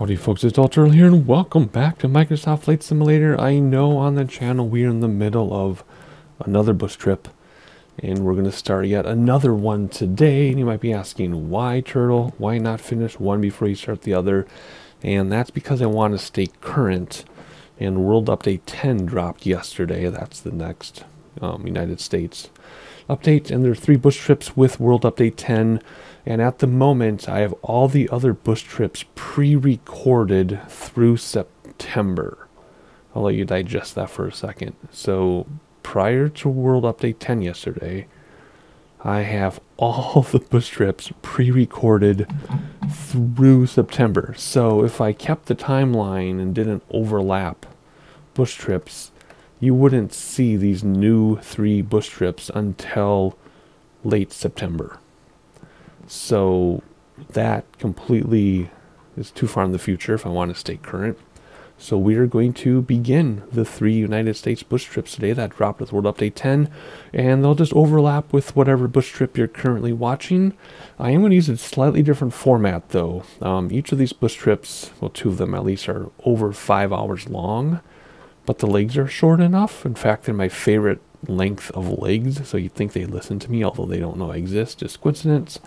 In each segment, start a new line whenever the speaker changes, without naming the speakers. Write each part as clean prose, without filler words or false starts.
Howdy folks, it's Ultra here and welcome back to Microsoft Flight Simulator. I know on the channel we are in the middle of another bush trip and we're going to start yet another one today. And you might be asking, why Turtle? Why not finish one before you start the other? And that's because I want to stay current, and World Update 10 dropped yesterday. That's the next United States update, and there are 3 bush trips with World Update 10. And at the moment, I have all the other bush trips pre-recorded through September. I'll let you digest that for a second. So prior to World Update 10 yesterday, I have all the bush trips pre-recorded through September. So if I kept the timeline and didn't overlap bush trips, you wouldn't see these new 3 bush trips until late September. So that completely is too far in the future if I want to stay current. So we are going to begin the 3 United States bush trips today that dropped with World Update 10, and they'll just overlap with whatever bush trip you're currently watching. I am going to use a slightly different format though. Each of these bush trips, well, 2 of them at least, are over 5 hours long, but the legs are short enough. In fact, they're my favorite length of legs, so you'd think they listen to me, although they don't know I exist. Just coincidence.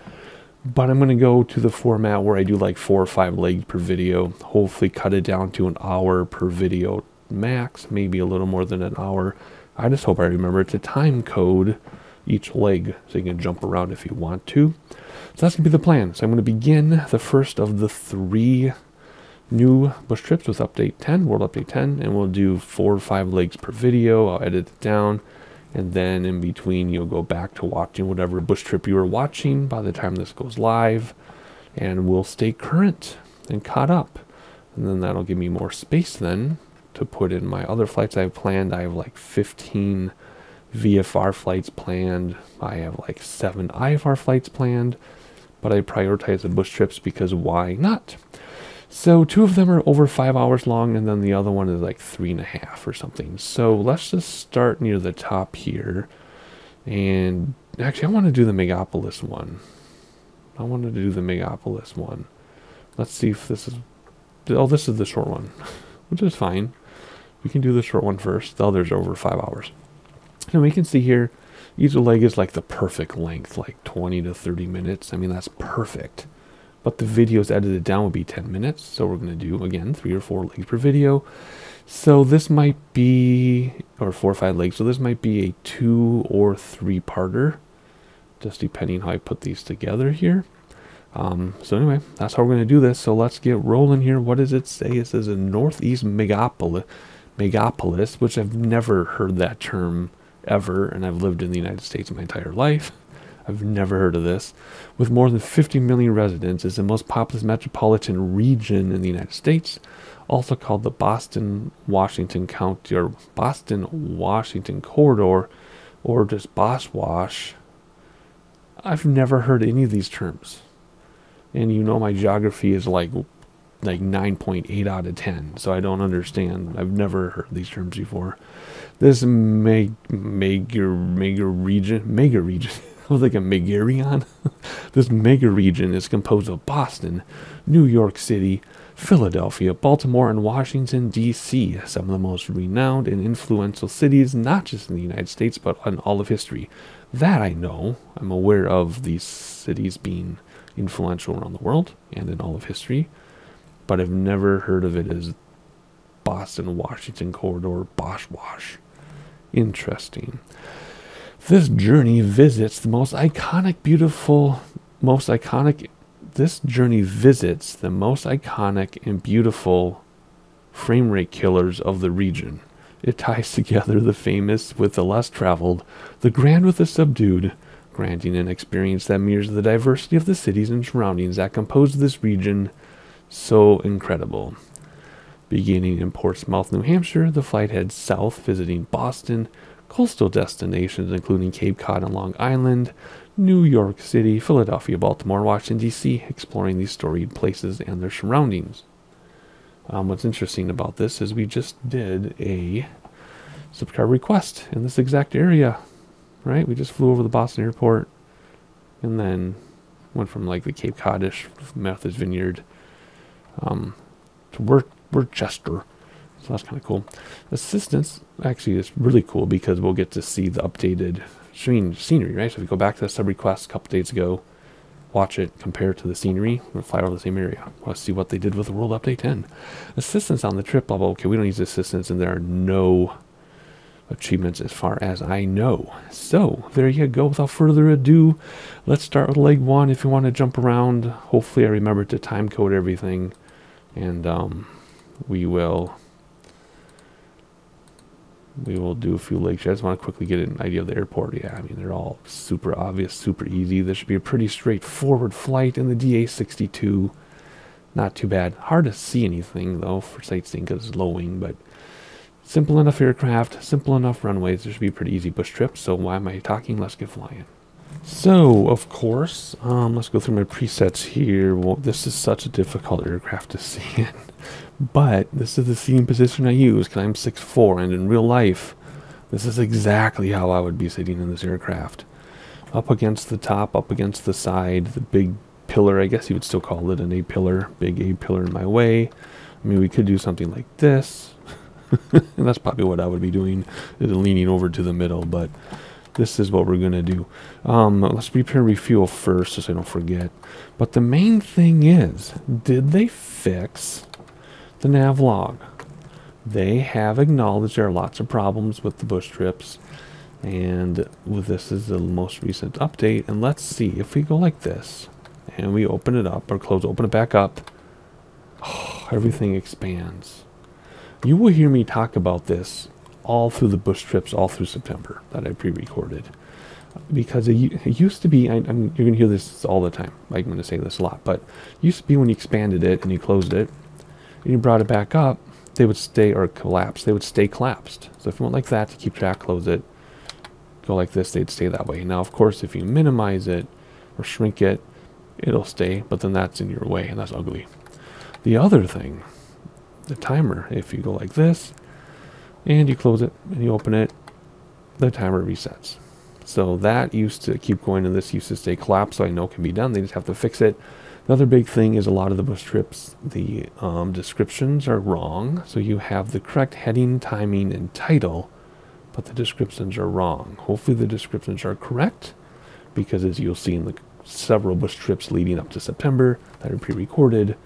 But I'm going to go to the format where I do like 4 or 5 legs per video, hopefully cut it down to an hour per video max, maybe a little more than an hour. I just hope I remember to time code each leg so you can jump around if you want to. So that's going to be the plan. So I'm going to begin the first of the 3 new bush trips with Update 10, World Update 10, and we'll do 4 or 5 legs per video. I'll edit it down. And then in between, you'll go back to watching whatever bush trip you were watching by the time this goes live. And we'll stay current and caught up. And then that'll give me more space then to put in my other flights I have planned. I have like 15 VFR flights planned. I have like 7 IFR flights planned. But I prioritize the bush trips because why not? So 2 of them are over 5 hours long, and then the other one is like 3.5 or something. So let's just start near the top here. And actually, I want to do the Megalopolis one. Let's see if this is... Oh, this is the short one, which is fine. We can do the short one first. The others are over 5 hours. And we can see here, each leg is like the perfect length, like 20 to 30 minutes. I mean, that's perfect. But the videos edited down will be 10 minutes. So we're going to do, again, 3 or 4 legs per video. So this might be, or 4 or 5 legs. So this might be a 2 or 3-parter, just depending how I put these together here. So anyway, that's how we're going to do this. So let's get rolling here. What does it say? It says a Northeast Megalopolis, which I've never heard that term ever. And I've lived in the United States my entire life. I've never heard of this. With more than 50 million residents, is the most populous metropolitan region in the United States, also called the Boston-Washington County or Boston-Washington Corridor, or just Boswash. I've never heard any of these terms. And you know my geography is like 9.8 out of 10, so I don't understand. I've never heard these terms before. This mega region. I was like a Megarion. This mega region is composed of Boston, New York City, Philadelphia, Baltimore, and Washington, D.C., some of the most renowned and influential cities, not just in the United States, but in all of history. That I know. I'm aware of these cities being influential around the world and in all of history, but I've never heard of it as Boston-Washington Corridor, Boswash. Interesting. This journey visits the most iconic and beautiful frame rate killers of the region. It ties together the famous with the less traveled, the grand with the subdued, granting an experience that mirrors the diversity of the cities and surroundings that compose this region so incredible. Beginning in Portsmouth, New Hampshire, the flight heads south, visiting Boston, coastal destinations including Cape Cod and Long Island, New York City, Philadelphia, Baltimore, Washington, D.C., exploring these storied places and their surroundings. What's interesting about this is we just did a subscriber request in this exact area, right? We just flew over the Boston airport and then went from like the Cape Codish, Martha's Vineyard, to Worcester. So that's kind of cool. Assistance actually is really cool because we'll get to see the updated scenery, right? So if we go back to the sub request a couple days ago, watch it, compare it to the scenery, we'll fly over the same area. Let's see what they did with the World Update 10. Assistance on the trip level. Okay, we don't use assistance, and there are no achievements as far as I know. So there you go. Without further ado, let's start with leg 1. If you want to jump around, hopefully I remember to time code everything, and we will do a few legs. I just want to quickly get an idea of the airport. Yeah, I mean, they're all super obvious, super easy. This should be a pretty straightforward flight in the DA-62. Not too bad. Hard to see anything, though, for sightseeing because it's low wing, but simple enough aircraft, simple enough runways. This should be a pretty easy bush trip, so why am I talking? Let's get flying. So, of course, let's go through my presets here. Well, this is such a difficult aircraft to see in. But this is the seating position I use because I'm 6'4", and in real life, this is exactly how I would be sitting in this aircraft. Up against the top, up against the side, the big pillar, I guess you would still call it an A-pillar, big A-pillar in my way. I mean, we could do something like this. And that's probably what I would be doing, is leaning over to the middle, but this is what we're going to do. Let's prepare refuel first, so I don't forget. But the main thing is, did they fix the nav log? They have acknowledged there are lots of problems with the bush trips, and this is the most recent update. And let's see if we go like this and we open it up or open it back up. Oh, everything expands. You will hear me talk about this all through the bush trips, all through September that I pre-recorded, because it used to be, you're going to hear this all the time. I'm going to say this a lot, but it used to be when you expanded it and you closed it and you brought it back up, they would stay, or collapse, they would stay collapsed. So if you went like that to keep track, close it, go like this, they'd stay that way. Now, of course, if you minimize it or shrink it, it'll stay, but then that's in your way, and that's ugly. The other thing, the timer, if you go like this and you close it and you open it, the timer resets. So that used to keep going, and this used to stay collapsed, so I know it can be done. They just have to fix it. Another big thing is a lot of the bush trips, the descriptions are wrong. So you have the correct heading, timing, and title, but the descriptions are wrong. Hopefully the descriptions are correct, because as you'll see in the several bush trips leading up to September that are pre-recorded,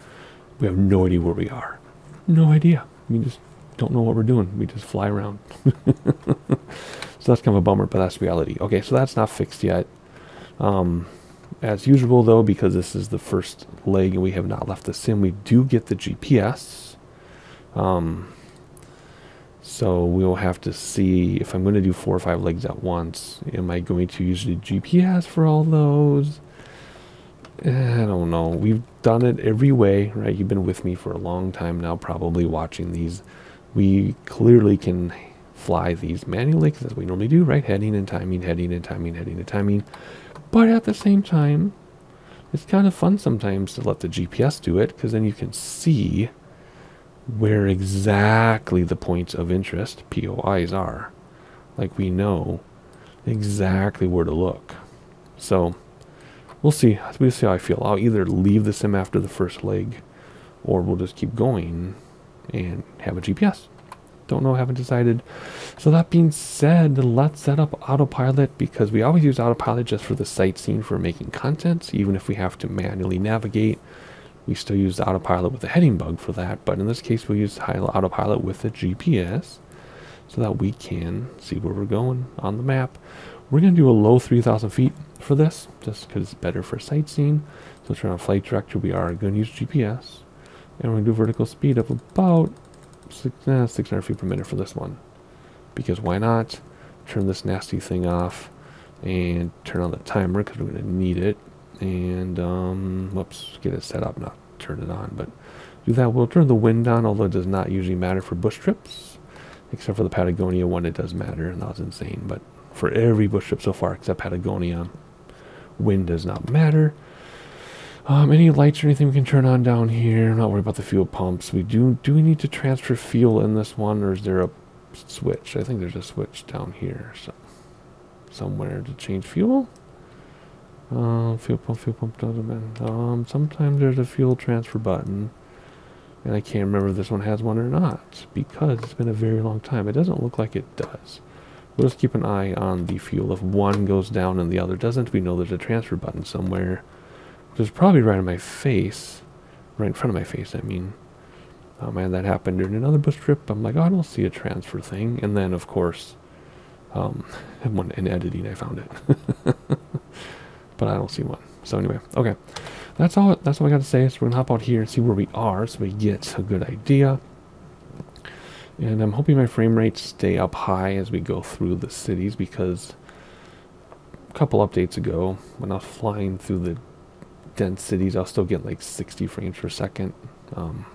we have no idea where we are. No idea. We just don't know what we're doing. We just fly around. So that's kind of a bummer, but that's reality. Okay, so that's not fixed yet. As usual, though, because this is the first leg and we have not left the sim, we do get the GPS. So we'll have to see if I'm going to do 4 or 5 legs at once. Am I going to use the GPS for all those? I don't know. We've done it every way, right? You've been with me for a long time now, probably watching these. We clearly can fly these manually because that's what we normally do, right? Heading and timing, heading and timing, heading and timing. But at the same time, it's kind of fun sometimes to let the GPS do it, because then you can see where exactly the points of interest, POIs, are. Like, we know exactly where to look. So we'll see. We'll see how I feel. I'll either leave the sim after the first leg, or we'll just keep going and have a GPS. Don't know, haven't decided. So that being said, let's set up autopilot, because we always use autopilot just for the sightseeing, for making content. Even if we have to manually navigate, we still use the autopilot with the heading bug for that. But in this case, we'll use autopilot with the GPS so that we can see where we're going on the map. We're going to do a low 3,000 feet for this, just because it's better for sightseeing. So turn on flight director. We are going to use GPS, and we're going to do vertical speed of about 600 feet per minute for this one, because why not? Turn this nasty thing off and turn on the timer, because we're going to need it. And whoops, get it set up, not turn it on, but do that. We'll turn the wind on, although it does not usually matter for bush trips, except for the Patagonia one. It does matter, and that was insane. But for every bush trip so far except Patagonia, wind does not matter. Any lights or anything we can turn on down here? I'm not worried about the fuel pumps. We do we need to transfer fuel in this one, or is there a switch? I think there's a switch down here, so somewhere to change fuel. Fuel pump doesn't matter. Sometimes there's a fuel transfer button. And I can't remember if this one has one or not, because it's been a very long time. It doesn't look like it does. We'll just keep an eye on the fuel. If one goes down and the other doesn't, we know there's a transfer button somewhere. Which is probably right in my face. Right in front of my face, I mean. Oh man, that happened during another bus trip. I'm like, oh, I don't see a transfer thing. And then, of course, in editing, I found it. But I don't see one. So anyway, okay. That's all I got to say. So we're going to hop out here and see where we are so we get a good idea. And I'm hoping my frame rates stay up high as we go through the cities, because a couple updates ago, when I was flying through the dense cities, I'll still get like 60 frames per second.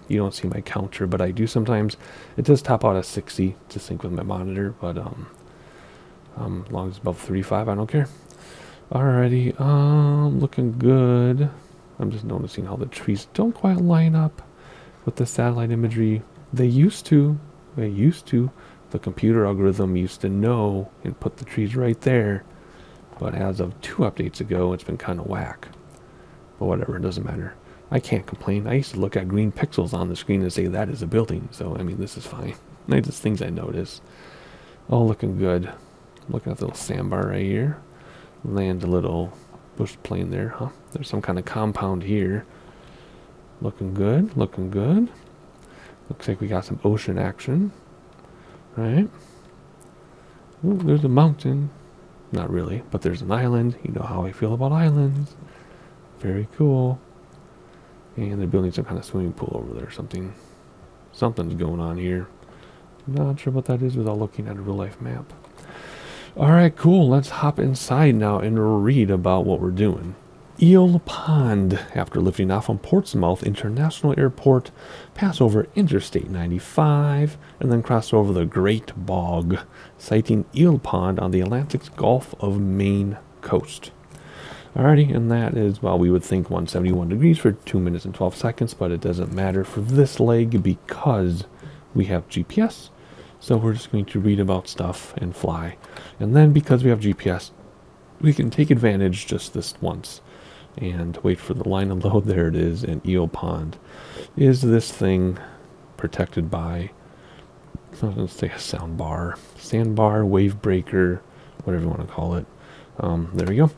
You don't see my counter, but I do sometimes. It does top out at 60 to sync with my monitor, but as long as it's above 35, I don't care. Alrighty, looking good. I'm just noticing how the trees don't quite line up with the satellite imagery. They used to. The computer algorithm used to know and put the trees right there. But as of 2 updates ago, it's been kind of whack. But whatever, it doesn't matter. I can't complain. I used to look at green pixels on the screen and say that is a building. So, I mean, this is fine. Just things I notice. Oh, looking good. Looking at the little sandbar right here. Land a little bush plane there, huh? There's some kind of compound here. Looking good, looking good. Looks like we got some ocean action. Right? Ooh, there's a mountain. Not really, but there's an island. You know how I feel about islands. Very cool. And they're building some kind of swimming pool over there or something. Something's going on here. Not sure what that is without looking at a real life map. Alright, cool. Let's hop inside now and read about what we're doing. Eel Pond. After lifting off from Portsmouth International Airport, pass over Interstate 95, and then cross over the Great Bog, sighting Eel Pond on the Atlantic's Gulf of Maine coast. Alrighty, and that is, well, we would think 171 degrees for 2 minutes and 12 seconds, but it doesn't matter for this leg because we have GPS. So we're just going to read about stuff and fly. And then because we have GPS, we can take advantage just this once and wait for the line of load. There it is. And Eel Pond is this thing protected by, I was going to say a sandbar, wave breaker, whatever you want to call it. There we go.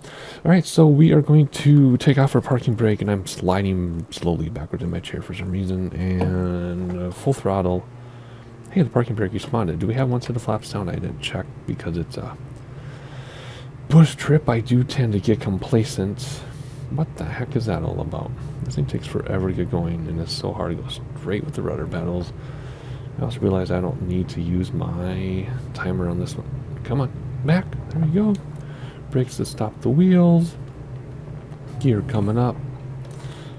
Alright, so we are going to take off our parking brake, and I'm sliding slowly backwards in my chair for some reason, and full throttle. Hey, the parking brake responded. Do we have one set of flaps down? I didn't check because it's a bush trip. I do tend to get complacent. What the heck is that all about? This thing takes forever to get going, and it's so hard to go straight with the rudder pedals. I also realize I don't need to use my timer on this one. Come on, back. There we go. Brakes to stop the wheels. Gear coming up.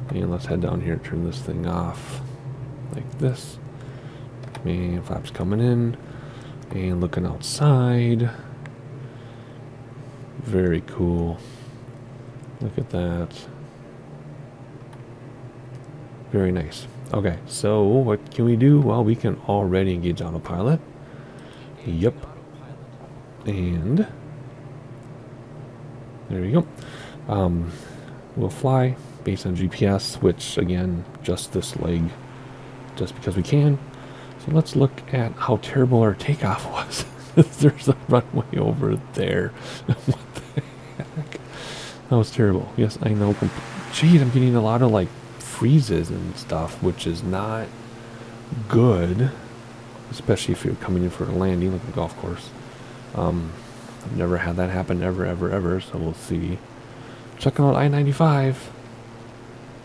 And let's head down here and turn this thing off. Like this. And flaps coming in. And looking outside. Very cool. Look at that. Very nice. Okay, so what can we do? Well, we can already engage autopilot. Yep. And there you go. We'll fly based on GPS, which again, just this leg, just because we can. So let's look at how terrible our takeoff was. There's a runway over there. What the heck? That was terrible. Yes, I know. Geez, I'm getting a lot of like freezes and stuff, which is not good, especially if you're coming in for a landing like a golf course. I've never had that happen ever, so we'll see. Checking out I-95.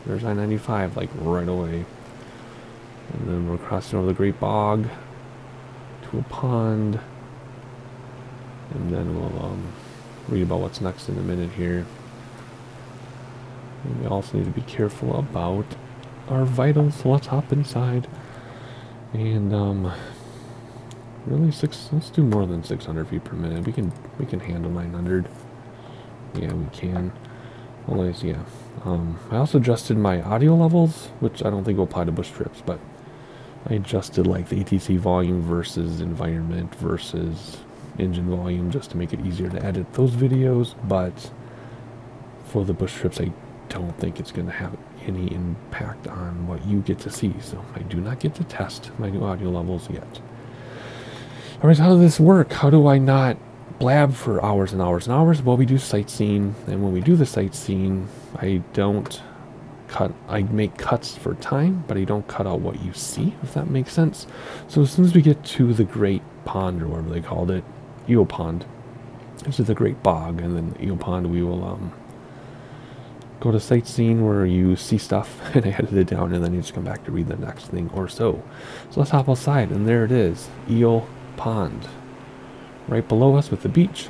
There's I-95 like right away. And then we're crossing over the Great Bog to a pond. And then we'll read about what's next in a minute here. And we also need to be careful about our vitals, so let's hop inside. And really let's do more than 600 feet per minute. We can handle 900. Yeah, we can. Always, yeah. I also adjusted my audio levels, which I don't think will apply to bush trips, but I adjusted like the ATC volume versus environment versus engine volume just to make it easier to edit those videos. But for the bush trips, I don't think it's going to have any impact on what you get to see. So I do not get to test my new audio levels yet. All right, so how does this work? How do I not blab for hours and hours and hours? Well, we do sightseeing, and when we do the sightseeing, I don't cut. I make cuts for time, but I don't cut out what you see, if that makes sense. So as soon as we get to the Great Pond, or whatever they called it, Eel Pond, this is the Great Bog, and then the Eel Pond, we will go to sightseeing where you see stuff, and I edited it down, and then you just come back to read the next thing or so. So let's hop outside, and there it is, Eel Pond, right below us with the beach.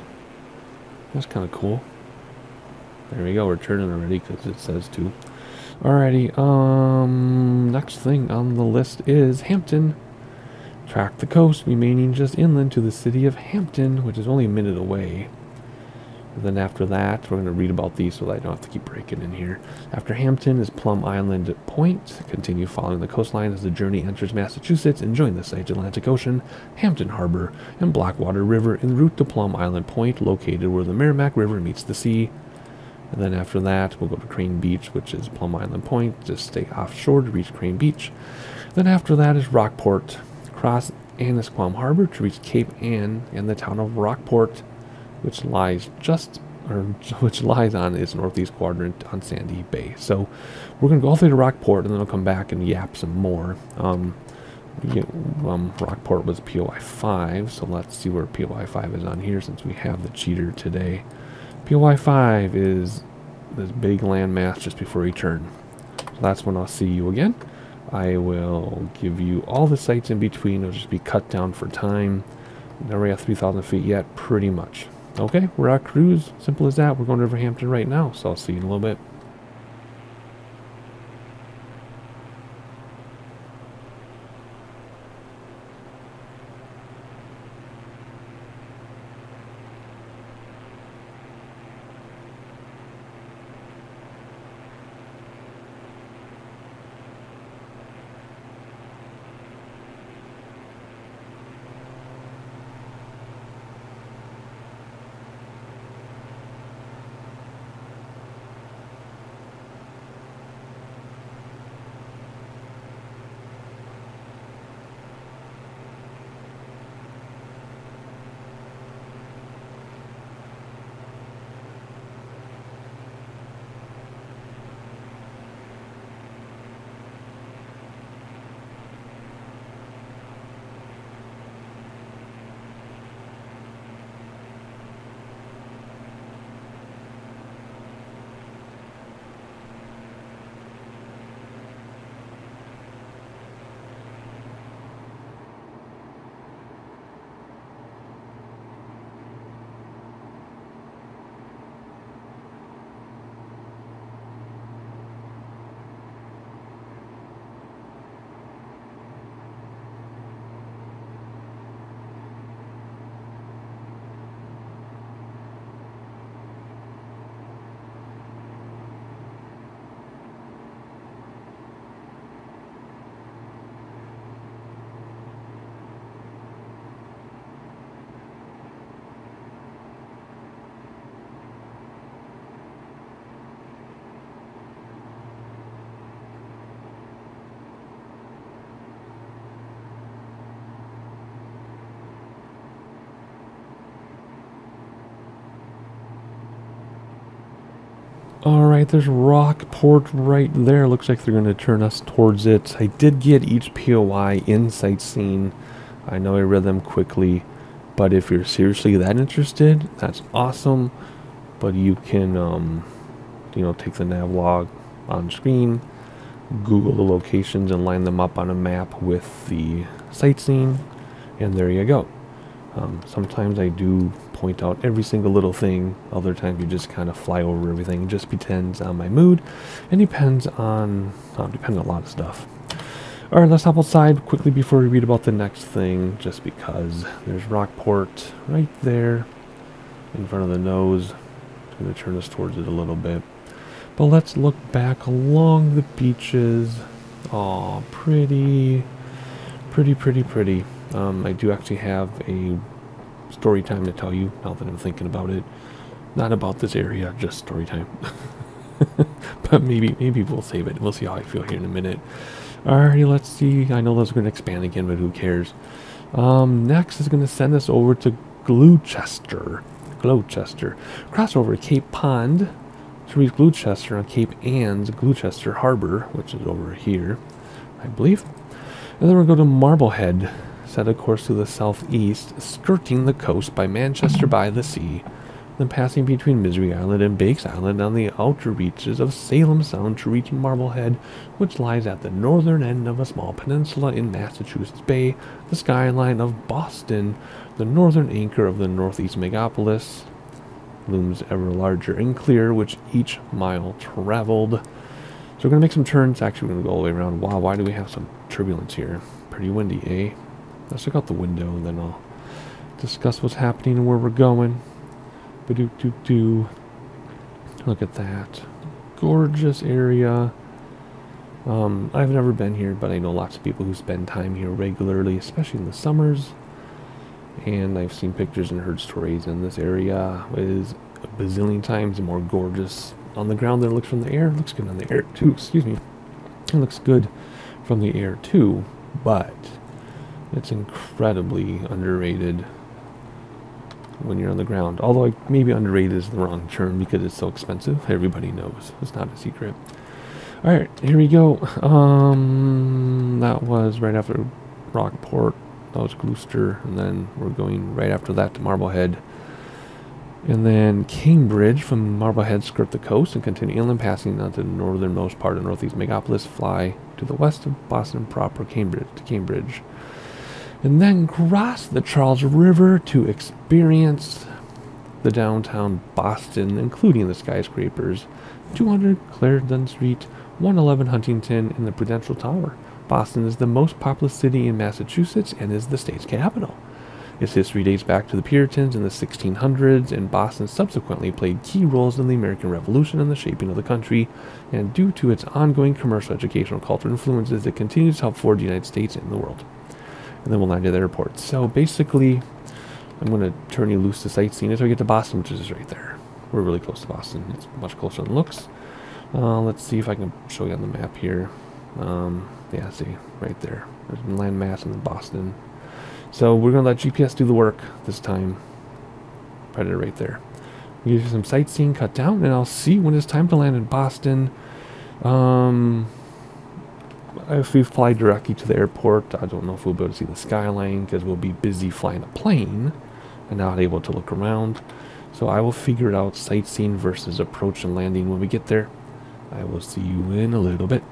That's kind of cool. There we go, we're turning already because it says to. Alrighty, next thing on the list is Hampton. Track the coast, remaining just inland to the city of Hampton, which is only a minute away. And then after that, we're going to read about these so that I don't have to keep breaking in here. After Hampton is Plum Island Point. Continue following the coastline as the journey enters Massachusetts and join the sites Atlantic Ocean, Hampton Harbor, and Blackwater River en route to Plum Island Point, located where the Merrimack River meets the sea. And then after that, we'll go to Crane Beach, which is Plum Island Point. Just stay offshore to reach Crane Beach. Then after that is Rockport. Cross Annisquam Harbor to reach Cape Ann and the town of Rockport, which lies on its northeast quadrant on Sandy Bay. So we're going to go all the way to Rockport, and then I'll come back and yap some more. Rockport was POI 5, so let's see where POI 5 is on here since we have the cheater today. POI 5 is this big landmass just before you turn. So that's when I'll see you again. I will give you all the sites in between. It'll just be cut down for time. Never at 3,000 feet yet, pretty much. Okay, we're at cruise. Simple as that. We're going to River Hampton right now, so I'll see you in a little bit. Alright, there's Rockport right there. Looks like they're going to turn us towards it. I did get each POI in sightseeing. I know I read them quickly, but if you're seriously that interested, that's awesome. But you can, take the nav log on screen, Google the locations, and line them up on a map with the sightseeing, and there you go. Sometimes I do point out every single little thing. Other times you just kind of fly over everything. It just depends on my mood, and depends on a lot of stuff. All right, let's hop outside quickly before we read about the next thing, just because there's Rockport right there in front of the nose. It's going to turn us towards it a little bit. But let's look back along the beaches. Aw, pretty. I do actually have a story time to tell you now that I'm thinking about it. Not about this area, just story time. But maybe we'll save it. We'll see how I feel here in a minute. Alrighty, let's see. I know those are going to expand again, but who cares? Next is going to send us over to Gloucester. Cross over Cape Pond to reach Gloucester on Cape Anne's Gloucester Harbor, which is over here, I believe. And then we'll go to Marblehead, set a course to the southeast, skirting the coast by Manchester by the Sea, then passing between Misery Island and Bakes Island on the outer reaches of Salem Sound to reach Marblehead, which lies at the northern end of a small peninsula in Massachusetts Bay, the skyline of Boston, the northern anchor of the northeast Megalopolis, looms ever larger and clear, which each mile traveled. So we're going to make some turns. Actually, we're going to go all the way around. Wow, why do we have some turbulence here? Pretty windy, eh? Let's look out the window, and then I'll discuss what's happening and where we're going. Ba-do-do-do. Look at that. Gorgeous area. I've never been here, but I know lots of people who spend time here regularly, especially in the summers. And I've seen pictures and heard stories, and this area is a bazillion times more gorgeous on the ground than it looks from the air. It looks good on the air too, excuse me. It looks good from the air too, but it's incredibly underrated when you're on the ground. Although maybe underrated is the wrong term because it's so expensive. Everybody knows. It's not a secret. Alright, here we go. That was right after Rockport. That was Gloucester. And then we're going right after that to Marblehead. And then Cambridge. From Marblehead, skirt the coast and continue inland, passing on to the northernmost part of northeast Megalopolis. Fly to the west of Boston proper, Cambridge. And then cross the Charles River to experience the downtown Boston, including the skyscrapers, 200 Clarendon Street, 111 Huntington, and the Prudential Tower. Boston is the most populous city in Massachusetts and is the state's capital. Its history dates back to the Puritans in the 1600s, and Boston subsequently played key roles in the American Revolution and the shaping of the country, and due to its ongoing commercial, educational, cultural influences, it continues to help forge the United States and the world. And then we'll land at the airport. So basically, I'm going to turn you loose to sightseeing until we get to Boston, which is right there. We're really close to Boston. It's much closer than it looks. Let's see if I can show you on the map here. Yeah, see, right there. There's a landmass and then Boston. So we're going to let GPS do the work this time. Predator right there. We'll give you some sightseeing, cut down, and I'll see when it's time to land in Boston. If we fly directly to the airport, I don't know if we'll be able to see the skyline because we'll be busy flying a plane and not able to look around. So I will figure it out, sightseeing versus approach and landing when we get there. I will see you in a little bit.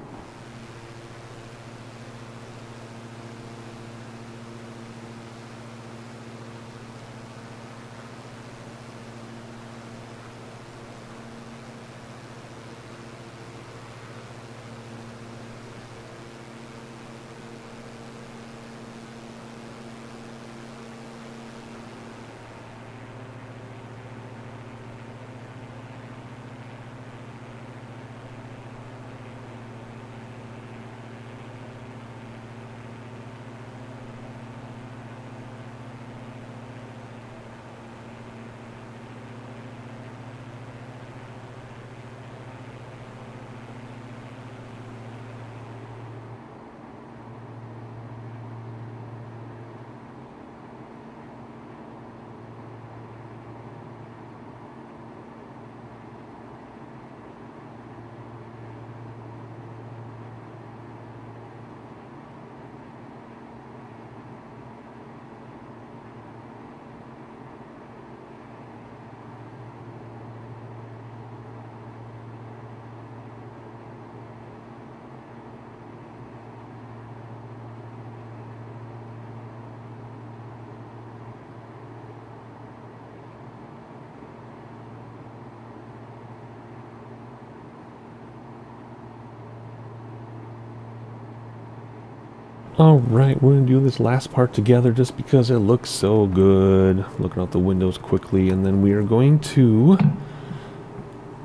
Alright, we're going to do this last part together just because it looks so good. Looking out the windows quickly, and then we are going to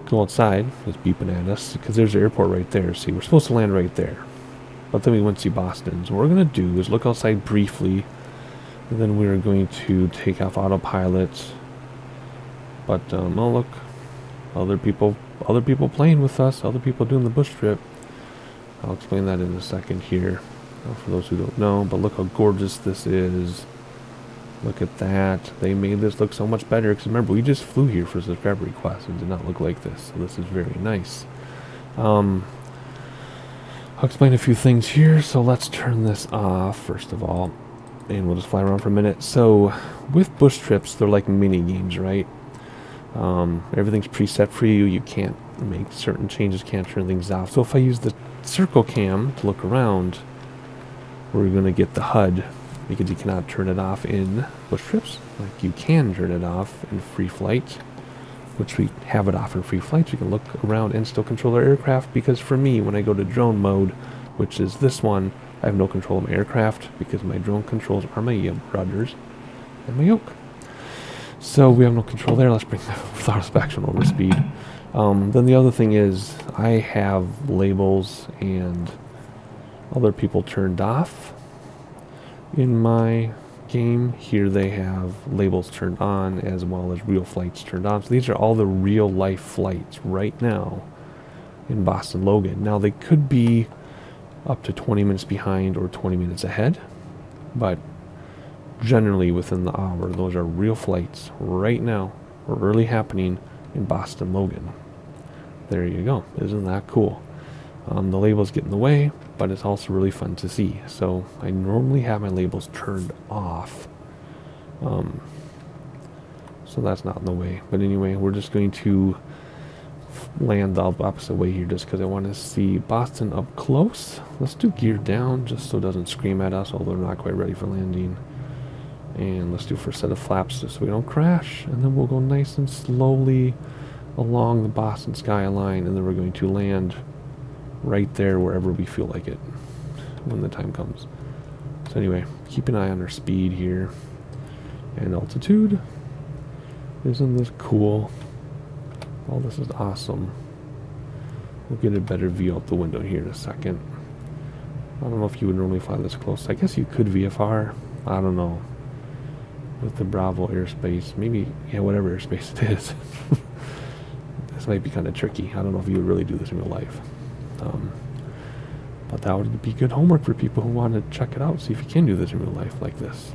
go outside. It's beeping at us because there's the airport right there. See, we're supposed to land right there. But then we went to see Boston. So what we're going to do is look outside briefly, and then we're going to take off autopilot. But, oh look, other people other people playing with us, other people doing the bush trip. I'll explain that in a second here, for those who don't know. But look how gorgeous this is. Look at that. They made this look so much better, because remember, we just flew here for subscriber requests and did not look like this. So this is very nice. I'll explain a few things here. So let's turn this off first of all, and we'll just fly around for a minute. So with bush trips, they're like mini games, right? Everything's preset for you. You can't make certain changes, can't turn things off. So if I use the circle cam to look around, we're going to get the HUD, because you cannot turn it off in bush trips like you can turn it off in free flight, which we have it off in free flight. So you can look around and still control our aircraft, because for me, when I go to drone mode, which is this one, I have no control of my aircraft, because my drone controls are my rudders and my yoke. So we have no control there. Let's bring the throttle back to normal speed. Then the other thing is I have labels and other people turned off in my game. Here they have labels turned on as well as real flights turned on. So these are all the real life flights right now in Boston Logan. Now they could be up to 20 minutes behind or 20 minutes ahead, but generally within the hour, those are real flights right now, or early happening in Boston Logan. There you go. Isn't that cool? The labels get in the way, but it's also really fun to see. So I normally have my labels turned off, so that's not in the way. But anyway, we're just going to land the opposite way here, just because I want to see Boston up close. Let's do gear down, just so it doesn't scream at us, although we're not quite ready for landing. And let's do first set of flaps just so we don't crash, and then we'll go nice and slowly along the Boston skyline, and then we're going to land right there wherever we feel like it when the time comes. So anyway, keep an eye on our speed here and altitude. Isn't this cool? Oh, this is awesome. We'll get a better view out the window here in a second. I don't know if you would normally fly this close. I guess you could VFR. I don't know. With the Bravo airspace, maybe, yeah, whatever airspace it is. This might be kind of tricky. I don't know if you would really do this in real life. But that would be good homework for people who want to check it out, see if you can do this in real life like this.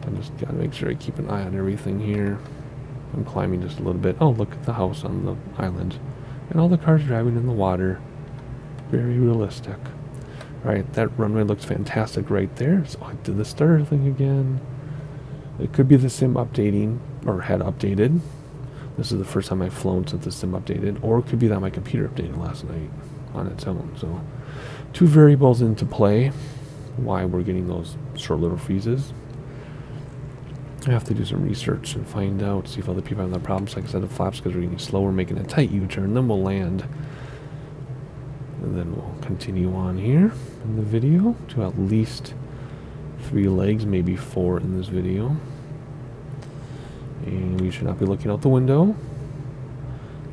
I just got to make sure I keep an eye on everything here. I'm climbing just a little bit. Oh, look at the house on the island. And all the cars driving in the water. Very realistic. Alright, that runway looks fantastic right there. So I did the stutter thing again. It could be the sim updating, or had updated. This is the first time I've flown since the sim updated. Or it could be that my computer updated last night on its own. So, two variables into play. Why we're getting those short little freezes. I have to do some research and find out, see if other people have that problem. So like I said, the flaps, because we're getting slower, making a tight U-turn. Then we'll land. And then we'll continue on here in the video to at least 3 legs, maybe 4 in this video. And we should not be looking out the window,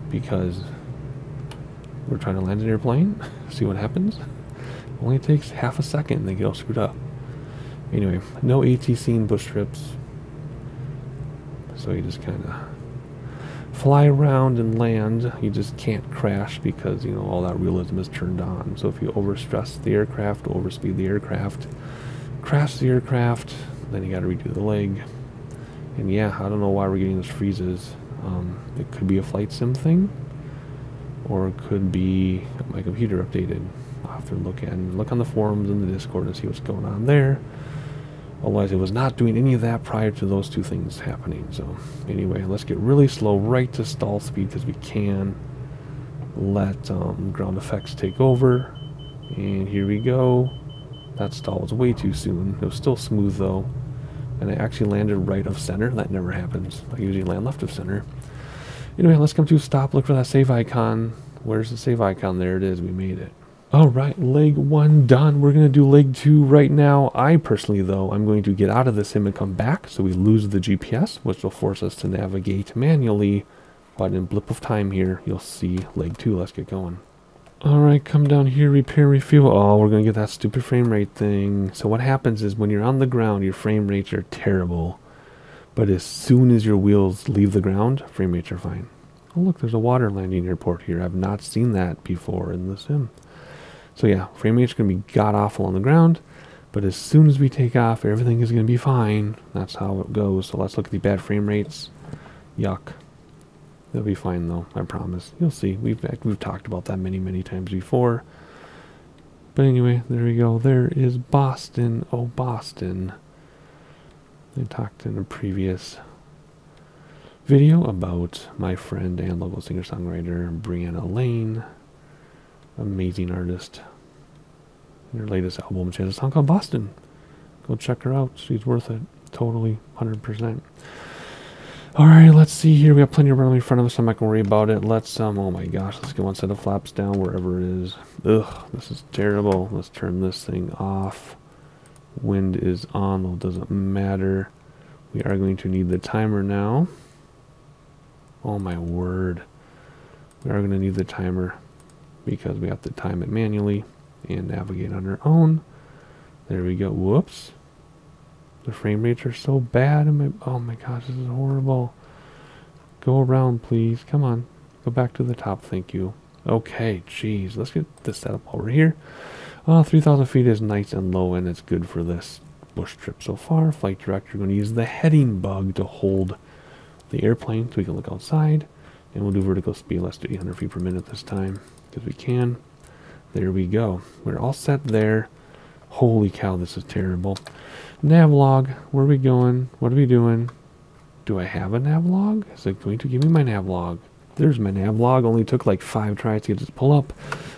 because we're trying to land an airplane. See what happens. Only takes half a second and they get all screwed up. Anyway, no ATC in bush trips. So you just kind of fly around and land. You just can't crash because, you know, all that realism is turned on. So if you overstress the aircraft, overspeed the aircraft, crash the aircraft, then you got to redo the leg. And yeah, I don't know why we're getting those freezes. It could be a flight sim thing, or it could be my computer updated. I'll have to look on the forums and the Discord and see what's going on there. Otherwise, it was not doing any of that prior to those two things happening. So anyway, let's get really slow right to stall speed, because we can let ground effects take over. And here we go. That stall was way too soon. It was still smooth though. And I actually landed right of center. That never happens. I usually land left of center. Anyway, let's come to a stop. Look for that save icon. Where's the save icon? There it is. We made it. Alright, leg 1 done. We're going to do leg 2 right now. I personally, though, I'm going to get out of the sim and come back, so we lose the GPS, which will force us to navigate manually. But in blip of time here, you'll see leg 2. Let's get going. Alright, come down here, repair, refuel. Oh, we're going to get that stupid frame rate thing. So what happens is when you're on the ground, your frame rates are terrible. But as soon as your wheels leave the ground, frame rates are fine. Oh look, there's a water landing airport here. I've not seen that before in the sim. So yeah, frame rate's going to be god-awful on the ground, but as soon as we take off, everything is going to be fine. That's how it goes. So let's look at the bad frame rates. Yuck. They'll be fine though, I promise. You'll see. We've talked about that many times before. But anyway, there we go. There is Boston. Oh, Boston. I talked in a previous video about my friend and local singer-songwriter Brianna Lane. Amazing artist. Her latest album, she has a song called Boston. Go check her out. She's worth it. Totally, 100%. Alright, let's see here. We have plenty of runway in front of us. I'm not going to worry about it. Let's, oh my gosh, let's get one set of flaps down wherever it is. Ugh, this is terrible. Let's turn this thing off. Wind is on, though it doesn't matter. We are going to need the timer now. Oh my word. We are going to need the timer because we have to time it manually and navigate on our own. There we go. Whoops. The frame rates are so bad. Oh my gosh, this is horrible. Go around, please. Come on. Go back to the top. Thank you. Okay, jeez. Let's get this set up over here. 3,000 feet is nice and low, and it's good for this bush trip so far. Flight director, going to use the heading bug to hold the airplane so we can look outside. And we'll do vertical speed. Let's do 800 feet per minute this time because we can. There we go. We're all set there. Holy cow, this is terrible. Navlog, where are we going? What are we doing? Do I have a navlog? Is it going to give me my navlog? There's my navlog. Only took like 5 tries to get this pull up.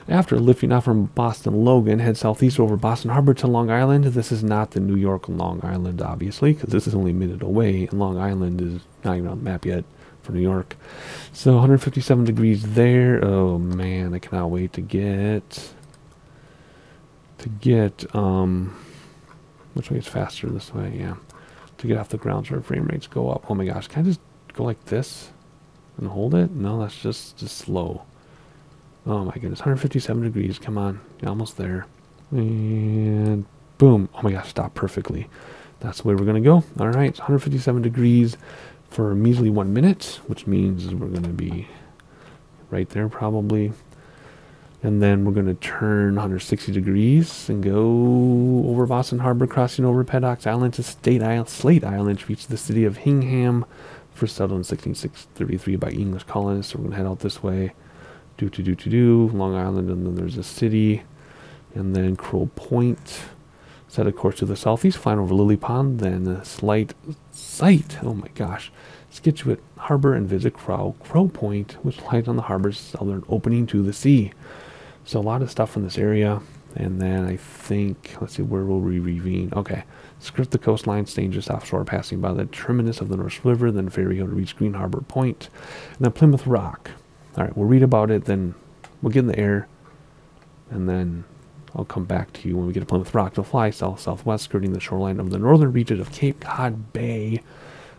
After lifting off from Boston Logan, head southeast over Boston Harbor to Long Island. This is not the New York Long Island, obviously, because this is only a minute away, and Long Island is not even on the map yet for New York. So 157 degrees there. Oh man, I cannot wait to get which way is faster? This way, yeah. To get off the ground so our frame rates go up. Oh my gosh, can I just go like this and hold it? No, that's just slow. Oh my goodness, 157 degrees, come on, you're almost there. And boom, oh my gosh, stop perfectly. That's the way we're gonna go. All right, 157 degrees for a measly 1 minute, which means we're gonna be right there probably. And then we're going to turn 160 degrees and go over Boston Harbor, crossing over Paddock's Island to Slate Island to reach the city of Hingham, first settled in 1633 by English colonists. So we're going to head out this way, Long Island, and then there's a city, and then Crow Point. Set a course to the southeast, flying over Lily Pond, then a slight sight. Oh my gosh. Scituate Harbor and visit Crow Point, which lies on the harbor's southern opening to the sea. So a lot of stuff in this area, and then I think, let's see, where will we reconvene? Okay, skirt the coastline, staying just offshore, passing by the terminus of the North River, then ferry to reach Green Harbor Point, and then Plymouth Rock. All right, we'll read about it, then we'll get in the air, and then I'll come back to you when we get to Plymouth Rock. To fly south-southwest, skirting the shoreline of the northern reaches of Cape Cod Bay,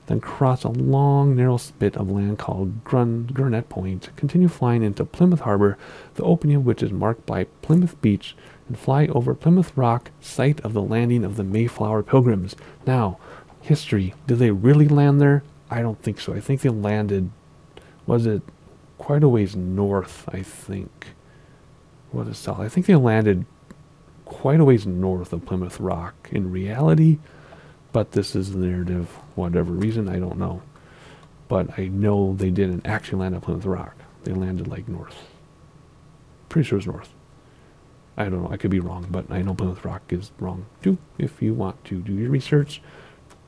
then cross a long, narrow spit of land called Gurnett Point, continue flying into Plymouth Harbor, the opening of which is marked by Plymouth Beach, and fly over Plymouth Rock, site of the landing of the Mayflower Pilgrims. Now, history, did they really land there? I don't think so. I think they landed, was it quite a ways north, I think. What is south? I think they landed quite a ways north of Plymouth Rock in reality. But this is the narrative, whatever reason, I don't know. But I know they didn't actually land at Plymouth Rock. They landed like north. Pretty sure it's north. I don't know, I could be wrong, but I know Plymouth Rock is wrong too. If you want to do your research,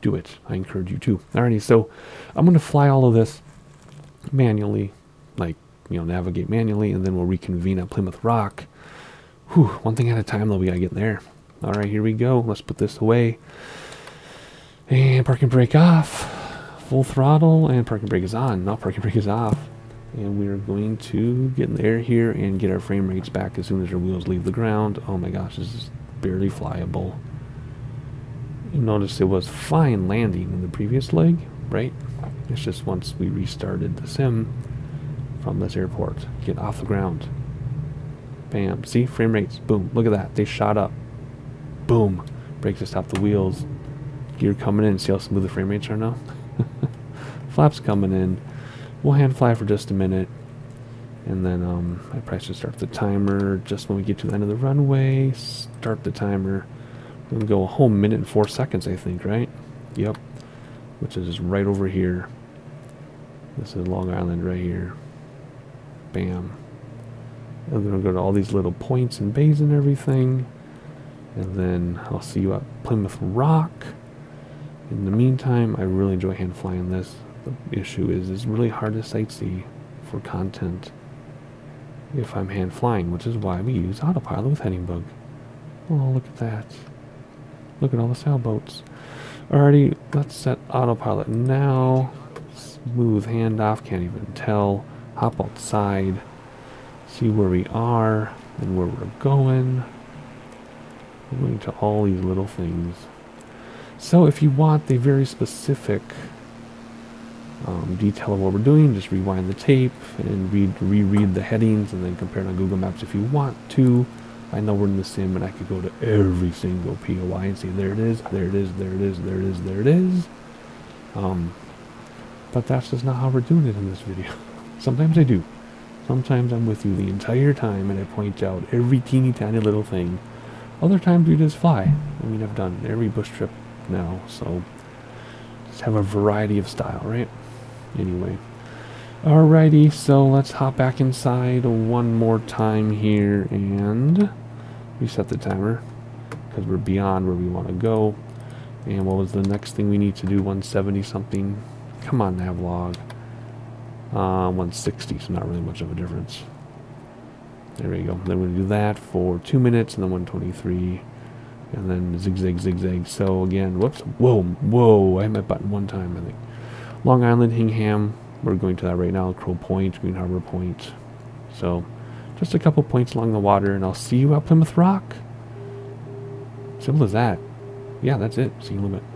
do it. I encourage you to. Alrighty, so I'm going to fly all of this manually, like, navigate manually, and then we'll reconvene at Plymouth Rock. Whew, one thing at a time though, we gotta get there. Alright, here we go. Let's put this away. And parking brake off, full throttle, and parking brake is on. Now parking brake is off. And we're going to get in the air here and get our frame rates back as soon as our wheels leave the ground. Oh my gosh, this is barely flyable. You notice it was fine landing in the previous leg, right? It's just once we restarted the sim from this airport, get off the ground. Bam, see, frame rates, boom, look at that, they shot up. Boom, brakes to stop the wheels. Gear coming in, see how smooth the frame rates are now? Flaps coming in, we'll hand fly for just a minute. And then I probably should start the timer just when we get to the end of the runway. Start the timer. We're going to go a whole minute and 4 seconds, I think, right? Yep. Which is right over here. This is Long Island right here. Bam. And then we'll go to all these little points and bays and everything. And then I'll see you at Plymouth Rock. In the meantime, I really enjoy hand flying this. The issue is it's really hard to sightsee for content if I'm hand flying, which is why we use autopilot with Heading Bug. Oh, look at that. Look at all the sailboats. Alrighty, let's set autopilot now. Smooth handoff, can't even tell. Hop outside, see where we are and where we're going. We're going to all these little things. So if you want the very specific detail of what we're doing, just rewind the tape and reread the headings and then compare it on Google Maps if you want to. I know we're in the sim and I could go to every single POI and see there it is, there it is, there it is, there it is, there it is. But that's just not how we're doing it in this video. Sometimes I do. Sometimes I'm with you the entire time and I point out every teeny tiny little thing. Other times we just fly. I mean, I've done every bush trip now, so just have a variety of style, right? Anyway. Alrighty, so let's hop back inside one more time here and reset the timer because we're beyond where we want to go. And what was the next thing we need to do? 170 something. Come on, Navlog. 160, so not really much of a difference. There we go. Then we're going to do that for 2 minutes and then 123. And then zigzag, zigzag. So again, whoops. Whoa. I hit my button one time, I think. Long Island, Hingham. We're going to that right now. Crow Point, Green Harbor Point. So just a couple points along the water, and I'll see you at Plymouth Rock. Simple as that. Yeah, that's it. See you in a little bit.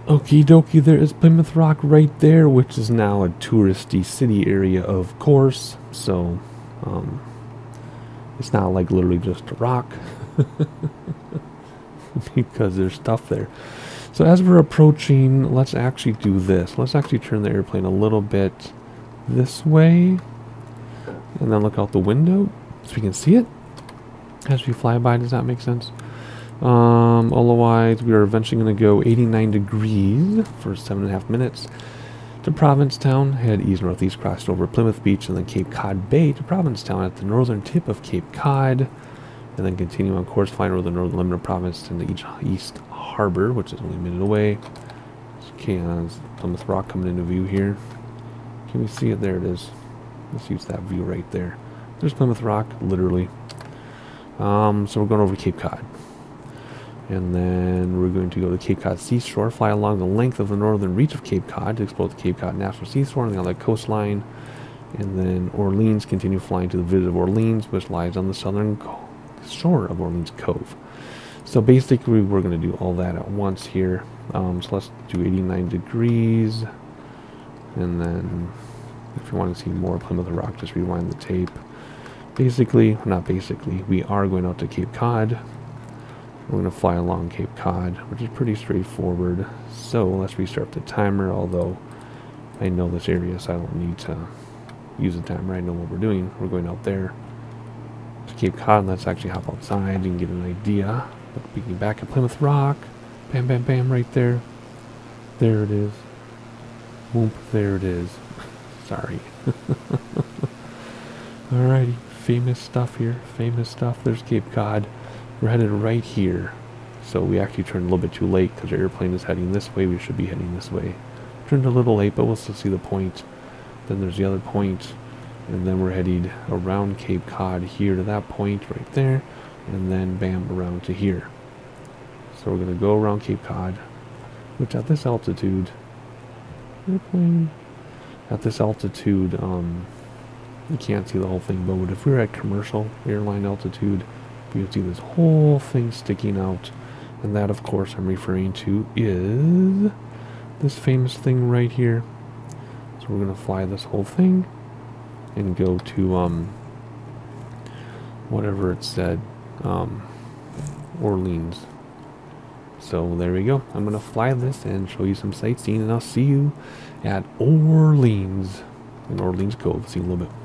Okie dokie, there is Plymouth Rock right there, which is now a touristy city area, of course. So, it's not like literally just a rock, because there's stuff there. So as we're approaching, let's actually do this. Let's actually turn the airplane a little bit this way, and then look out the window so we can see it as we fly by. Does that make sense? Otherwise, we are eventually going to go 89 degrees for 7.5 minutes to Provincetown, head east-northeast, crossed over Plymouth Beach, and then Cape Cod Bay to Provincetown at the northern tip of Cape Cod. and then continue on course flying over the northern limit of province into East Harbor, which is only a minute away. Okay, Plymouth Rock coming into view here. Can we see it? There it is. Let's use that view right there. There's Plymouth Rock, literally. So we're going over to Cape Cod. And then we're going to go to Cape Cod Seashore, fly along the length of the northern reach of Cape Cod to explore the Cape Cod National Seashore and the other coastline. And then Orleans, continue flying to the village of Orleans, which lies on the southern shore of Orleans Cove. So basically we're going to do all that at once here. So let's do 89 degrees. And then if you want to see more Plymouth Rock, just rewind the tape. Basically, not basically, we are going out to Cape Cod. We're going to fly along Cape Cod, which is pretty straightforward. So let's restart the timer, although I know this area, so I don't need to use the timer. I know what we're doing. We're going out there to Cape Cod, and let's actually hop outside and get an idea. But being back at Plymouth Rock, bam, bam, bam, right there. There it is. Whoop, there it is. Sorry. Alrighty, famous stuff here. Famous stuff. There's Cape Cod. We're headed right here. So we actually turned a little bit too late because our airplane is heading this way. We should be heading this way. Turned a little late, but we'll still see the point. Then there's the other point. And then we're headed around Cape Cod here to that point right there. And then bam, around to here. So we're going to go around Cape Cod, which at this altitude, airplane, at this altitude, you can't see the whole thing, but if we were at commercial airline altitude, you would see this whole thing sticking out. And that, of course, I'm referring to is this famous thing right here. So we're going to fly this whole thing and go to, whatever it said, Orleans. So there we go. I'm going to fly this and show you some sightseeing, and I'll see you at Orleans, in Orleans Cove. See you in a little bit.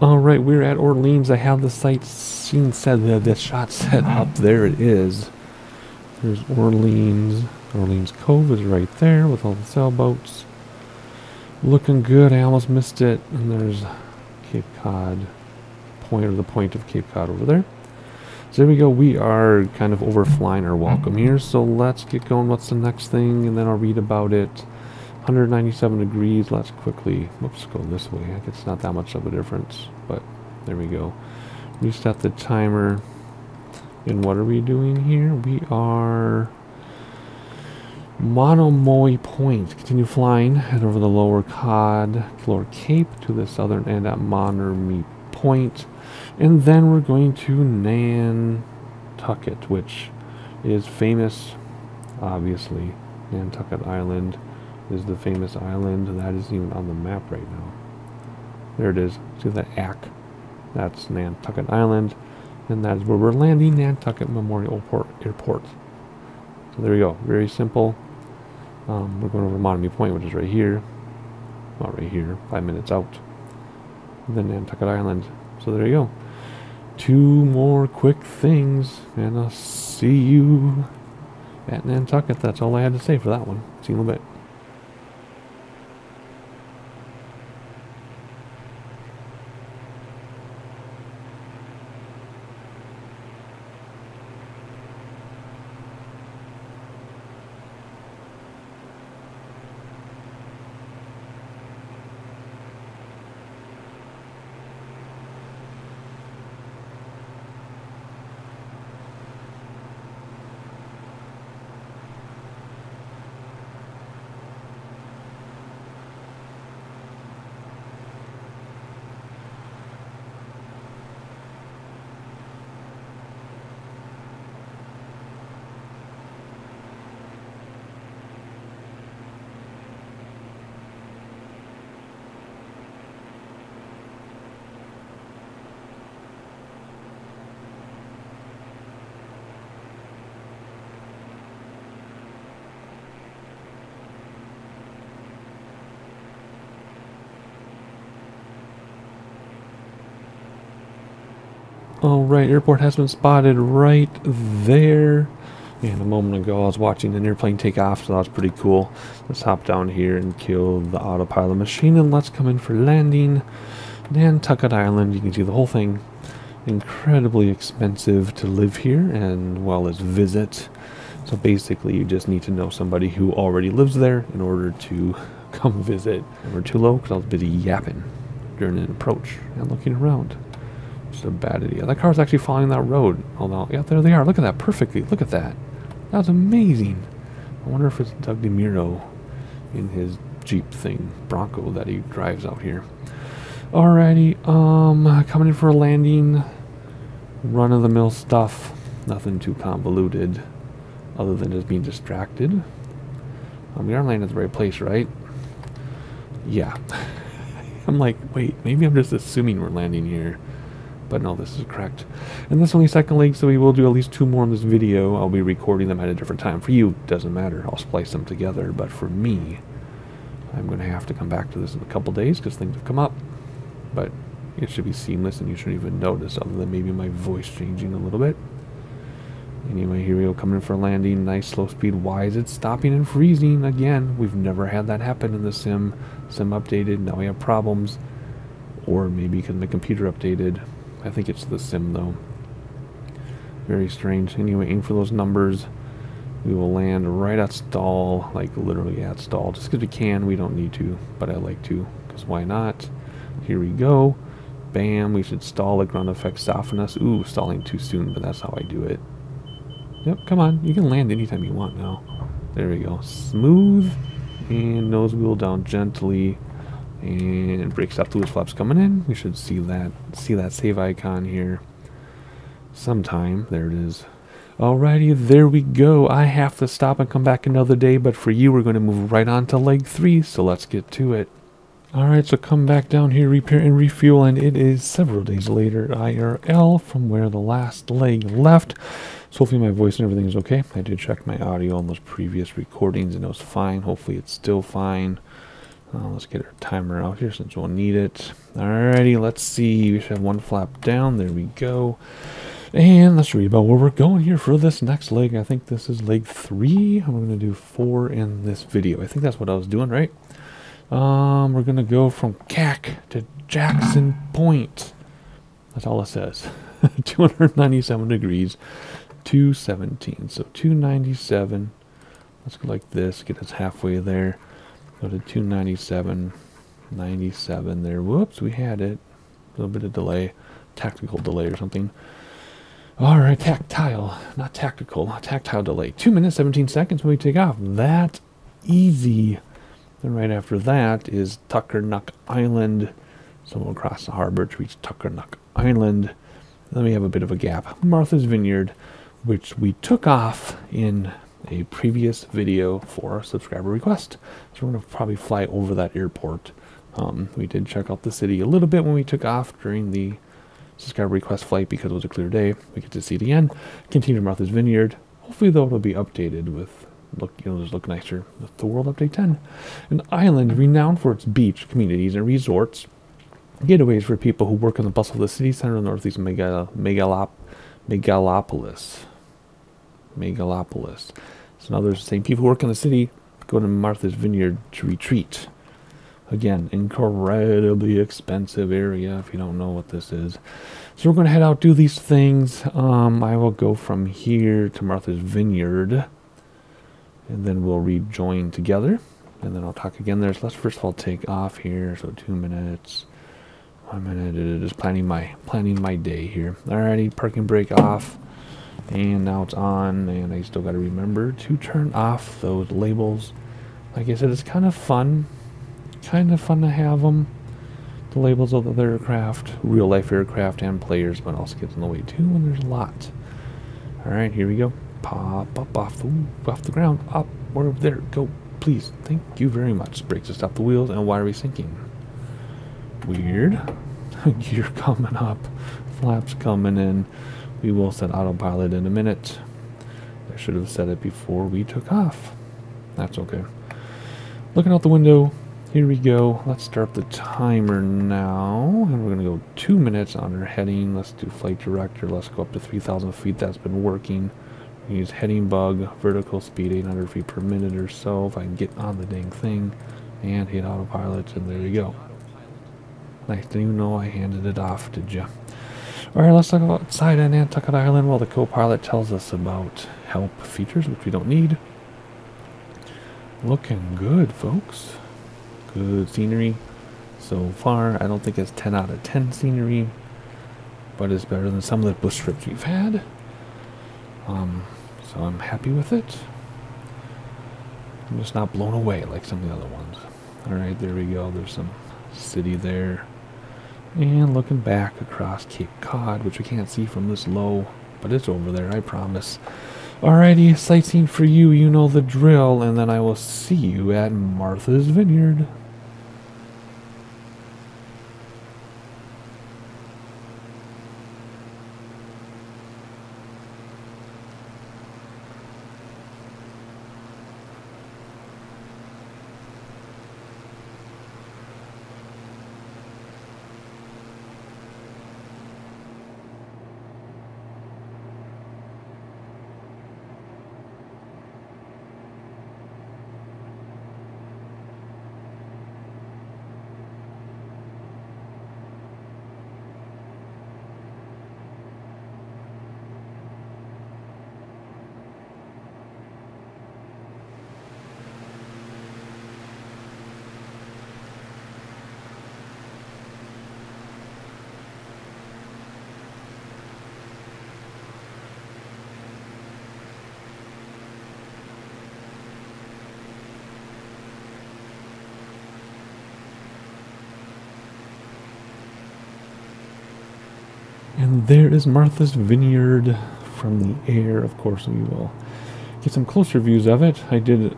Alright, we're at Orleans. I have the sight scene set, the shot set up. There it is. There's Orleans. Orleans Cove is right there with all the sailboats. Looking good. I almost missed it. And there's Cape Cod point, or the point of Cape Cod over there. So there we go. We are kind of overflying our welcome here. So let's get going. What's the next thing? And then I'll read about it. 197 degrees. Let's quickly, whoops, go this way. It's not that much of a difference, but there we go. Reset the timer. And what are we doing here? We are Monomoy Point. Continue flying. Head over the lower Cod, lower Cape to the southern end at Monomoy Point. And then we're going to Nantucket, which is famous, obviously. Nantucket Island is the famous island. That isn't even on the map right now. There it is. See the ACK? That's Nantucket Island. And that is where we're landing, Nantucket Memorial Airport. So there we go. Very simple. We're going over to Monomoy Point, which is right here. Not right here. 5 minutes out. And then Nantucket Island. So there you go. 2 more quick things. And I'll see you at Nantucket. That's all I had to say for that one. See you in a bit. Alright, airport has been spotted right there. And a moment ago I was watching an airplane take off, so that was pretty cool. Let's hop down here and kill the autopilot machine, and let's come in for landing. Nantucket Island, you can see the whole thing. Incredibly expensive to live here, and well as visit. So basically you just need to know somebody who already lives there in order to come visit. And we're too low because I was busy yapping during an approach and looking around. It's a bad idea. That car's actually following that road. Hold on. Yeah, there they are. Look at that perfectly. Look at that. That was amazing. I wonder if it's Doug DeMuro in his Jeep thing, Bronco, that he drives out here. Alrighty. Coming in for a landing. Run-of-the-mill stuff. Nothing too convoluted, other than just being distracted. We are landing at the right place, right? Yeah. I'm like, wait, maybe I'm just assuming we're landing here. But no, this is correct. And this is only second leg, so we will do at least 2 more in this video. I'll be recording them at a different time. For you, doesn't matter. I'll splice them together. But for me, I'm going to have to come back to this in a couple days because things have come up. But it should be seamless, and you shouldn't even notice, other than maybe my voice changing a little bit. Anyway, here we go, coming in for a landing. Nice slow speed. Why is it stopping and freezing again? We've never had that happen in the sim. Sim updated. Now we have problems. Or maybe because my computer updated. I think it's the sim though. Very strange. Anyway, aim for those numbers. We will land right at stall, like literally at stall. Just because we can, we don't need to, but I like to, because why not? Here we go. Bam, we should stall, like ground effects soften us. Ooh, stalling too soon, but that's how I do it. Yep, come on. You can land anytime you want now. There we go. Smooth. And nose wheel down gently. And brake stop fluid flaps coming in. We should see that save icon here sometime. There it is. Alrighty, there we go. I have to stop and come back another day, but for you, we're going to move right on to leg 3, so let's get to it. Alright, so come back down here, repair and refuel, and it is several days later, IRL, from where the last leg left. So hopefully my voice and everything is okay. I did check my audio on those previous recordings, and it was fine. Hopefully it's still fine. Let's get our timer out here since we'll need it. Alrighty, let's see. We should have 1 flap down. There we go. And let's read about where we're going here for this next leg. I think this is leg 3. I'm going to do 4 in this video. I think that's what I was doing, right? We're going to go from KACK to Jackson Point. That's all it says. 297 degrees, 217. So 297. Let's go like this, get us halfway there. Go to 297, 97 there. Whoops, we had it. A little bit of delay, tactical delay or something. All right, tactile, not tactical, tactile delay. 2 minutes, 17 seconds when we take off. That easy. Then right after that is Tuckernuck Island. So we'll cross the harbor to reach Tuckernuck Island. Then we have a bit of a gap. Martha's Vineyard, which we took off in a previous video for a subscriber request. So we're going to probably fly over that airport. We did check out the city a little bit when we took off during the subscriber request flight because it was a clear day. We get to see it again. Continue to Martha's Vineyard. Hopefully, though, it'll be updated with just look nicer with the World Update 10. An island renowned for its beach, communities, and resorts. Getaways for people who work in the bustle of the city center of northeast Megalopolis. So now there's the same people who work in the city go to Martha's Vineyard to retreat. Again, incredibly expensive area if you don't know what this is. So we're going to head out, do these things. I will go from here to Martha's Vineyard. And then we'll rejoin together. And then I'll talk again there. So let's first of all take off here. So 2 minutes. 1 minute. Just planning my day here. Alrighty, parking brake off. And now it's on. And I still got to remember to turn off those labels. Like I said, it's kind of fun. Kind of fun to have them. The labels of the aircraft. Real life aircraft and players. But also gets in the way too. And there's a lot. Alright, here we go. Pop up off the ground. Up. We're over there. Go. Please. Thank you very much. Brakes to stop the wheels. And why are we sinking? Weird. Gear coming up. Flaps coming in. We will set autopilot in a minute. I should have said it before we took off. That's okay. Looking out the window. Here we go. Let's start the timer now. And we're going to go 2 minutes on our heading. Let's do flight director. Let's go up to 3,000 feet. That's been working. Use heading bug, vertical speed 800 feet per minute or so. If I can get on the dang thing and hit autopilot, and there we go. Nice, didn't even know I handed it off, did ya? Alright, let's talk about outside on Nantucket Island while the co-pilot tells us about help features, which we don't need. Looking good, folks. Good scenery so far. I don't think it's 10 out of 10 scenery, but it's better than some of the bush trips we've had. So I'm happy with it. I'm just not blown away like some of the other ones. Alright, there we go. There's some city there. And looking back across Cape Cod, which we can't see from this low, but it's over there, I promise. Alrighty, sightseeing for you, you know the drill, and then I will see you at Martha's Vineyard. And there is Martha's Vineyard from the air. Of course, we will get some closer views of it. I did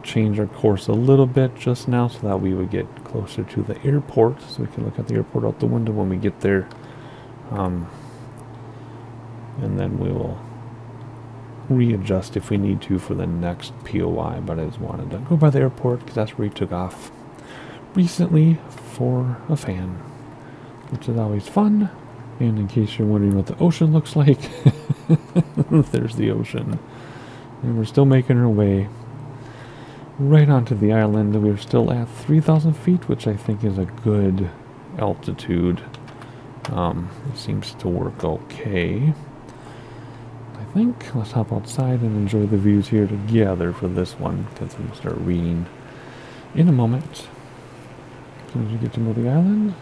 change our course a little bit just now so that we would get closer to the airport, so we can look at the airport out the window when we get there. And then we will readjust if we need to for the next POI, but I just wanted to go by the airport because that's where we took off recently for a fan, which is always fun. And in case you're wondering what the ocean looks like, there's the ocean. And we're still making our way right onto the island. We're still at 3,000 feet, which I think is a good altitude. It seems to work okay. I think let's hop outside and enjoy the views here together for this one, because I'm going to start reading in a moment. As soon as you get to know the island,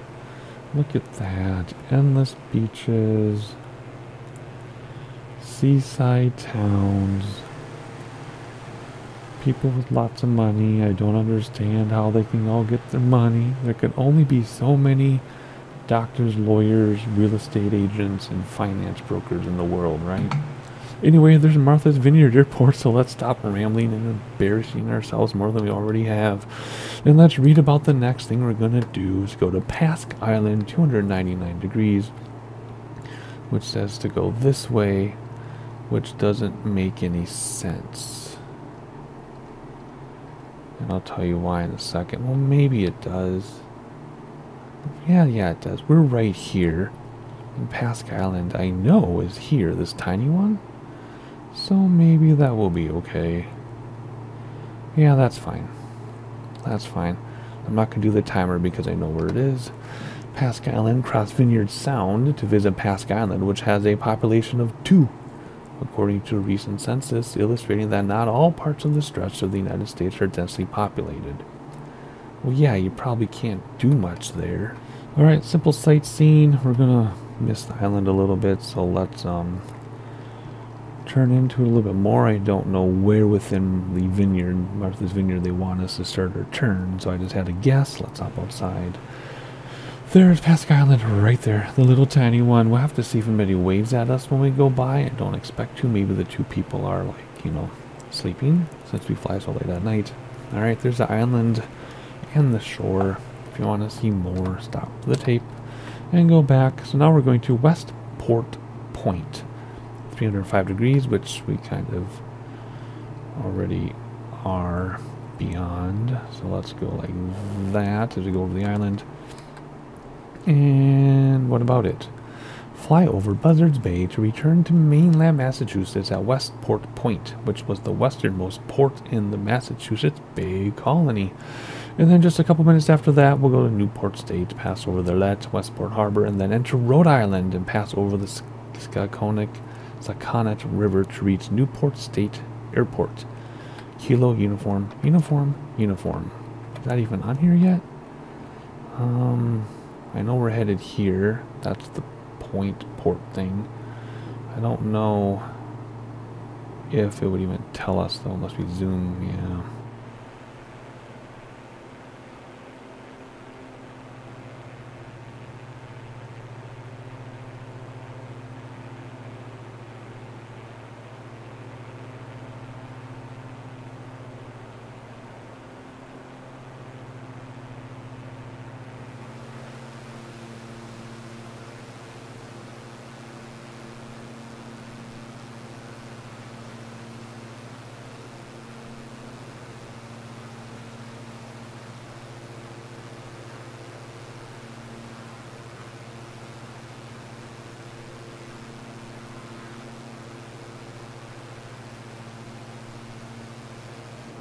look at that. Endless beaches, seaside towns, people with lots of money. I don't understand how they can all get their money. There could only be so many doctors, lawyers, real estate agents, and finance brokers in the world, right? Anyway, there's Martha's Vineyard Airport, so let's stop rambling and embarrassing ourselves more than we already have. And let's read about the next thing we're going to do is go to Pasque Island, 299 degrees, which says to go this way, which doesn't make any sense. And I'll tell you why in a second. Well, maybe it does. Yeah, it does. We're right here. And Pasque Island, I know, is here, this tiny one. So maybe that will be okay. Yeah, that's fine. That's fine. I'm not going to do the timer because I know where it is. Pasque Island, cross Vineyard Sound to visit Pasque Island, which has a population of 2, according to a recent census, illustrating that not all parts of the stretch of the United States are densely populated. Well, yeah, you probably can't do much there. Alright, simple sightseeing. We're going to miss the island a little bit, so let's turn into it a little bit more. I don't know where within the vineyard, Martha's Vineyard, they want us to start our turn, so I just had to guess. Let's hop outside. There's Pasque Island right there, the little tiny one. We'll have to see if anybody waves at us when we go by. I don't expect to. Maybe the 2 people are, like, you know, sleeping since we fly so late at night. Alright, there's the island and the shore. If you want to see more, stop the tape and go back. So now we're going to Westport Point, 305 degrees, which we kind of already are beyond. So let's go like that as we go over the island. And what about it? Fly over Buzzards Bay to return to mainland Massachusetts at Westport Point, which was the westernmost port in the Massachusetts Bay Colony. And then just a couple minutes after that, we'll go to Newport State, pass over the Let, Westport Harbor, and then enter Rhode Island and pass over the Saconnet River to reach Newport State Airport. Kilo Uniform, Uniform, Uniform. Is that even on here yet? I know we're headed here. That's the point port thing. I don't know if it would even tell us though, unless we zoom. Yeah.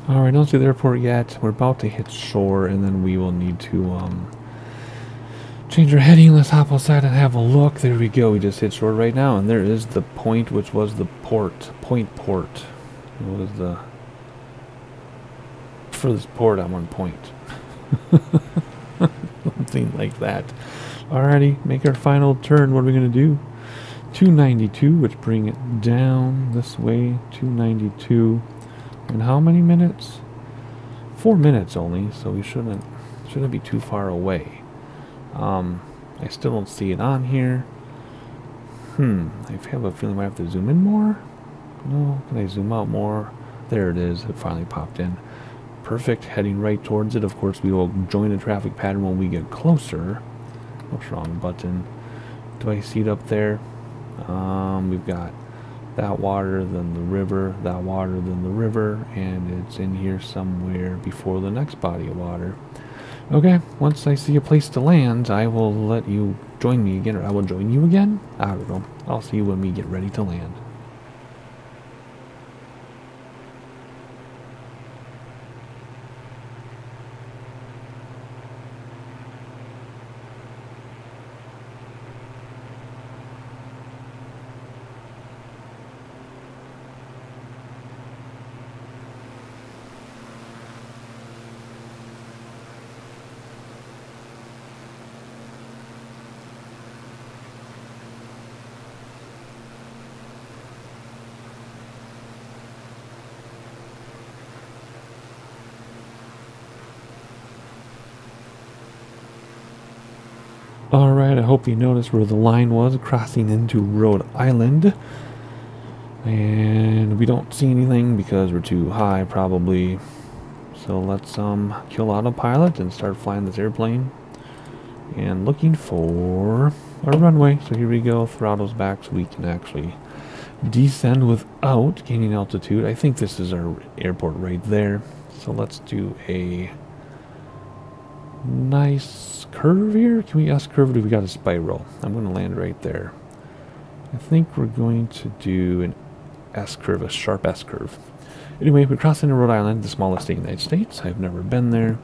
Alright, don't see the airport yet. We're about to hit shore, and then we will need to change our heading. Let's hop outside and have a look. There we go. We just hit shore right now, and there is the point, which was the port. Point port. What was the furthest port on one point? Something like that. Alrighty, make our final turn. What are we going to do? 292, which bring it down this way. 292. In how many minutes? 4 minutes only, so we shouldn't be too far away. I still don't see it on here. I have a feeling I have to zoom in more. No, can I zoom out more? There it is. It finally popped in. Perfect. Heading right towards it. Of course, we will join the traffic pattern when we get closer. What's wrong button? Do I see it up there? We've got that water, then the river, that water, then the river, and it's in here somewhere before the next body of water. Okay, once I see a place to land, I will let you join me again, or I will join you again? I don't know. I'll see you when we get ready to land. Alright, I hope you noticed where the line was crossing into Rhode Island. And we don't see anything because we're too high probably. So let's kill autopilot and start flying this airplane. And looking for a runway. So here we go, throttles back so we can actually descend without gaining altitude. I think this is our airport right there. So let's do a nice curve here. Can we S-curve or do we got a spiral? I'm going to land right there. I think we're going to do an S-curve, a sharp S-curve. Anyway, we're crossing Rhode Island, the smallest state in the United States. I've never been there.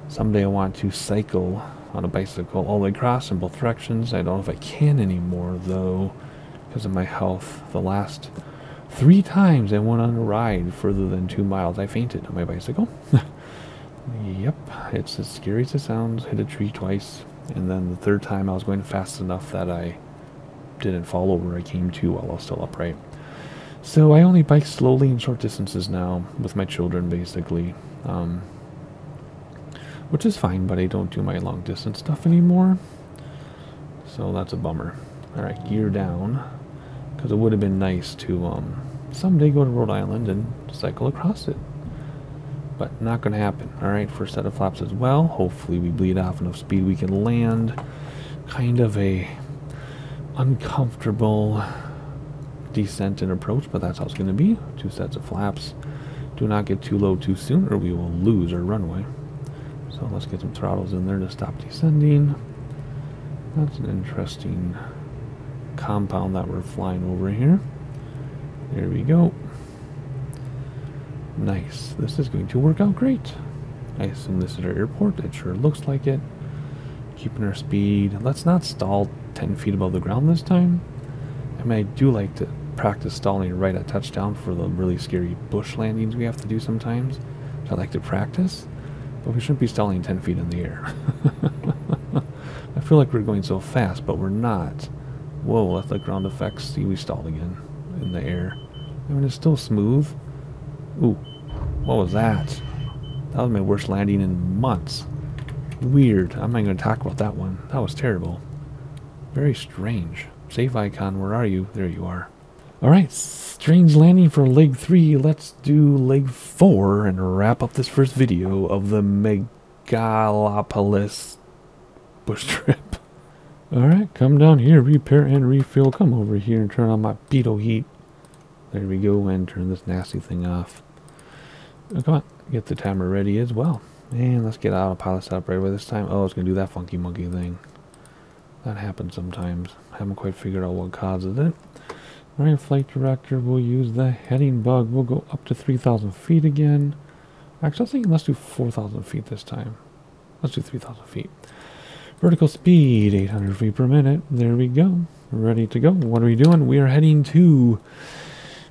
Someday I want to cycle on a bicycle all the way across in both directions. I don't know if I can anymore though because of my health. The last 3 times I went on a ride further than 2 miles, I fainted on my bicycle. Yep, it's as scary as it sounds. Hit a tree twice, and then the 3rd time I was going fast enough that I didn't fall over. I came to while I was still upright. So I only bike slowly in short distances now with my children, basically, which is fine. But I don't do my long distance stuff anymore, so that's a bummer. All right, gear down, because it would have been nice to someday go to Rhode Island and cycle across it. But not going to happen. Alright, first set of flaps as well. Hopefully we bleed off enough speed we can land. Kind of a uncomfortable descent and approach, but that's how it's going to be. 2 sets of flaps. Do not get too low too soon or we will lose our runway. So let's get some throttles in there to stop descending. That's an interesting compound that we're flying over here. There we go. Nice. This is going to work out great. I assume this is our airport. It sure looks like it. Keeping our speed. Let's not stall 10 feet above the ground this time. I mean, I do like to practice stalling right at touchdown for the really scary bush landings we have to do sometimes. I like to practice, but we shouldn't be stalling 10 feet in the air. I feel like we're going so fast, but we're not. Whoa, let the ground effects. See, we stalled again in the air. I mean, it's still smooth. Ooh, what was that? That was my worst landing in months. Weird. I'm not going to talk about that one. That was terrible. Very strange. Safe icon, where are you? There you are. Alright, strange landing for leg 3. Let's do leg 4 and wrap up this first video of the Megalopolis bush trip. Alright, come down here, repair and refuel. Come over here and turn on my pitot heat. There we go, and turn this nasty thing off. Oh, come on, get the timer ready as well. And let's get autopilot set up right away this time. Oh, it's going to do that funky monkey thing. That happens sometimes. Haven't quite figured out what causes it. Alright, flight director, we'll use the heading bug. We'll go up to 3,000 feet again. Actually, I was thinking let's do 4,000 feet this time. Let's do 3,000 feet. Vertical speed, 800 feet per minute. There we go. Ready to go. What are we doing? We are heading to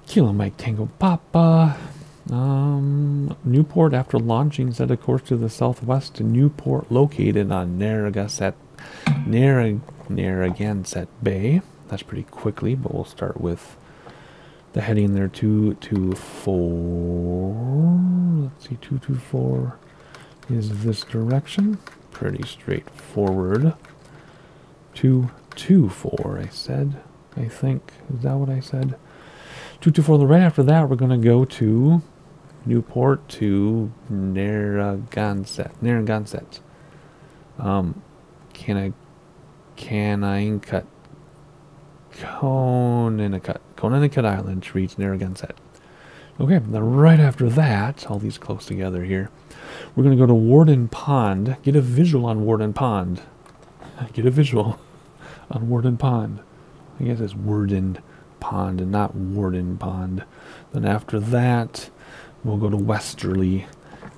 Kilo Mike Tango Papa. Newport, after launching, set a course to the southwest to Newport, located on Narragansett Bay. That's pretty quickly, but we'll start with the heading there, 224. Let's see, 224 is this direction. Pretty straightforward. 224, I said. I think. Is that what I said? 224. Right after that, we're going to go to Newport to Narragansett. Connecticut Island to reach Narragansett. Okay, then right after that, all these close together here, we're going to go to Warden Pond. Get a visual on Warden Pond. Get a visual on Warden Pond. I guess it's Warden Pond and not Warden Pond. Then after that, we'll go to Westerly.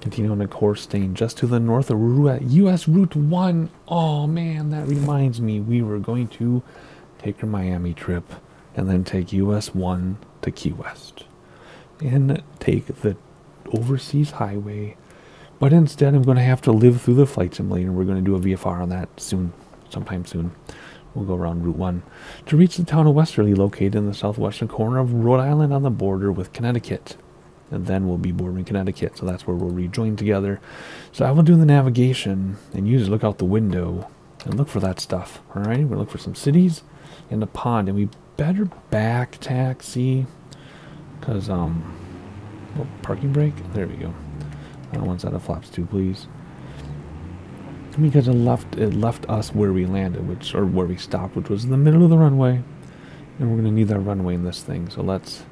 Continue on the course, staying just to the north of US Route 1. Oh man, that reminds me. We were going to take our Miami trip and then take US 1 to Key West. And take the overseas highway. But instead, I'm going to have to live through the flight simulator. We're going to do a VFR on that soon, sometime soon. We'll go around Route 1 to reach the town of Westerly, located in the southwestern corner of Rhode Island on the border with Connecticut. And then we'll be bordering Connecticut, so that's where we'll rejoin together. So I will do the navigation and use look out the window and look for that stuff. All right, we're gonna look for some cities and a pond, and we better back taxi, cause parking brake. There we go. One side of flaps too, please. Because it left us where we landed, or where we stopped, which was in the middle of the runway, and we're gonna need that runway in this thing. So let's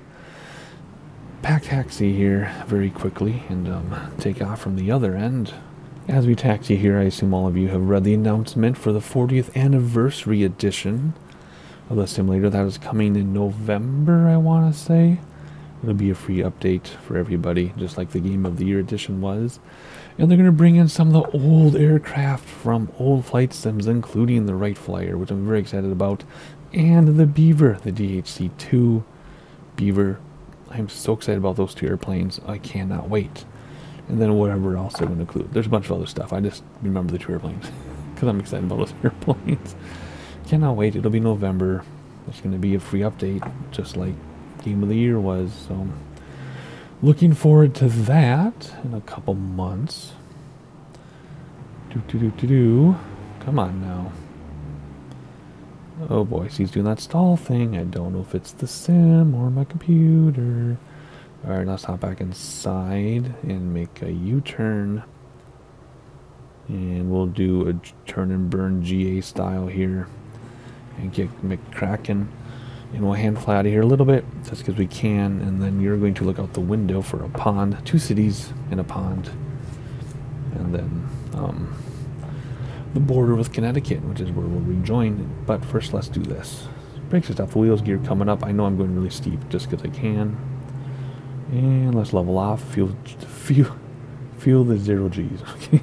back taxi here very quickly and take off from the other end. As we taxi here, I assume all of you have read the announcement for the 40th anniversary edition of the simulator. That is coming in November, I want to say. It'll be a free update for everybody, just like the Game of the Year edition was. And they're going to bring in some of the old aircraft from old flight sims, including the Wright Flyer, which I'm very excited about, and the Beaver, the DHC-2 Beaver. I'm so excited about those two airplanes. I cannot wait. And then whatever else they're going to include. There's a bunch of other stuff. I just remember the two airplanes because I'm excited about those airplanes. Cannot wait. It'll be November. It's going to be a free update, just like Game of the Year was. So looking forward to that in a couple months. Come on now. Oh boy, he's doing that stall thing. I don't know if it's the sim or my computer. Alright, let's hop back inside and make a U-turn. And we'll do a turn and burn GA style here. And get McCracken. And we'll hand fly out of here a little bit, just because we can. And then you're going to look out the window for a pond. 2 cities and a pond. And then the border with Connecticut, which is where we'll rejoin. But first, let's do this. Brakes and stuff. Wheels, gear coming up. I know I'm going really steep, just because I can. And let's level off. Feel the 0 G's. Okay.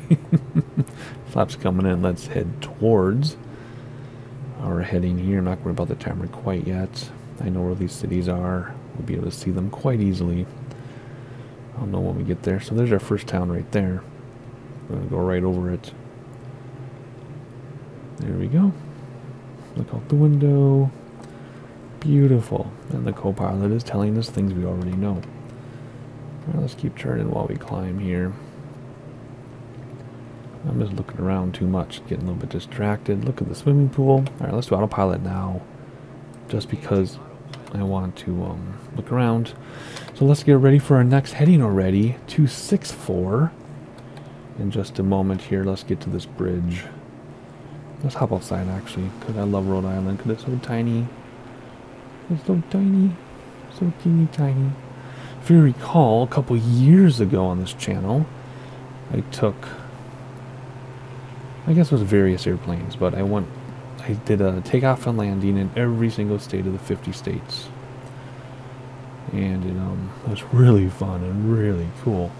Flaps coming in. Let's head towards our heading here. I'm not worried about the timer quite yet. I know where these cities are. We'll be able to see them quite easily. I'll know when we get there. So there's our first town right there. We're going to go right over it. There we go. Look out the window. Beautiful. And the co-pilot is telling us things we already know. Alright, let's keep turning while we climb here. I'm just looking around too much, getting a little bit distracted. Look at the swimming pool. Alright, let's do autopilot now. Just because I want to look around. So let's get ready for our next heading already. 264. In just a moment here, let's get to this bridge. Let's hop outside actually, because I love Rhode Island, because it's so tiny. It's so tiny. So teeny tiny. If you recall, a couple years ago on this channel, I took, I guess it was various airplanes, but I did a takeoff and landing in every single state of the 50 states. And it was really fun and really cool.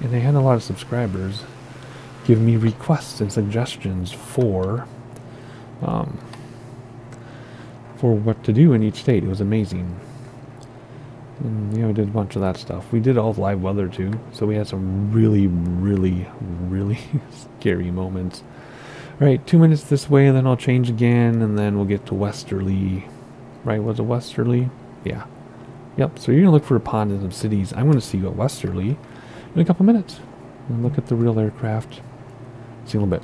And I had a lot of subscribers give me requests and suggestions for what to do in each state. It was amazing. And, we did a bunch of that stuff. We did all live weather too, so we had some really, really, really scary moments. Alright, 2 minutes this way, and then I'll change again, and then we'll get to Westerly. Right, was it Westerly? Yeah. Yep, so you're going to look for a pond in some cities. I'm going to see you at Westerly in a couple minutes. And look at the real aircraft. See you in a little bit.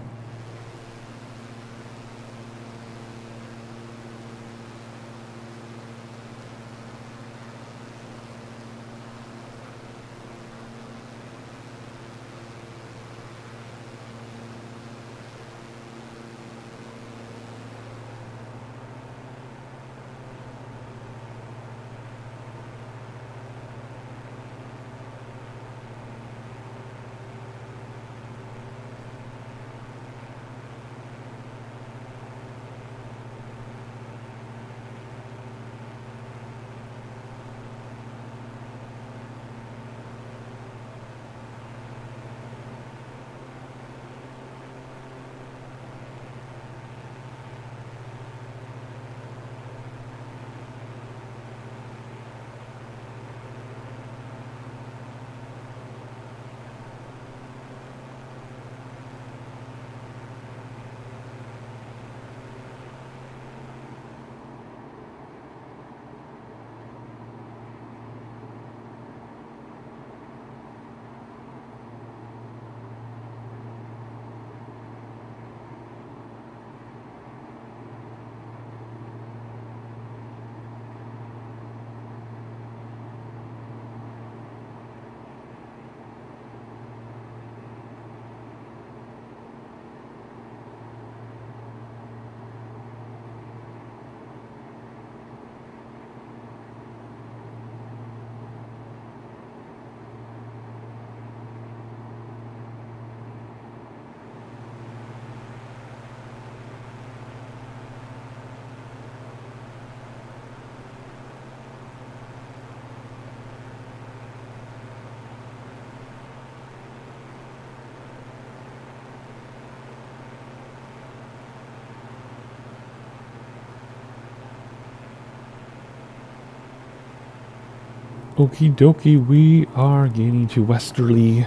Okie dokie, we are getting to Westerly,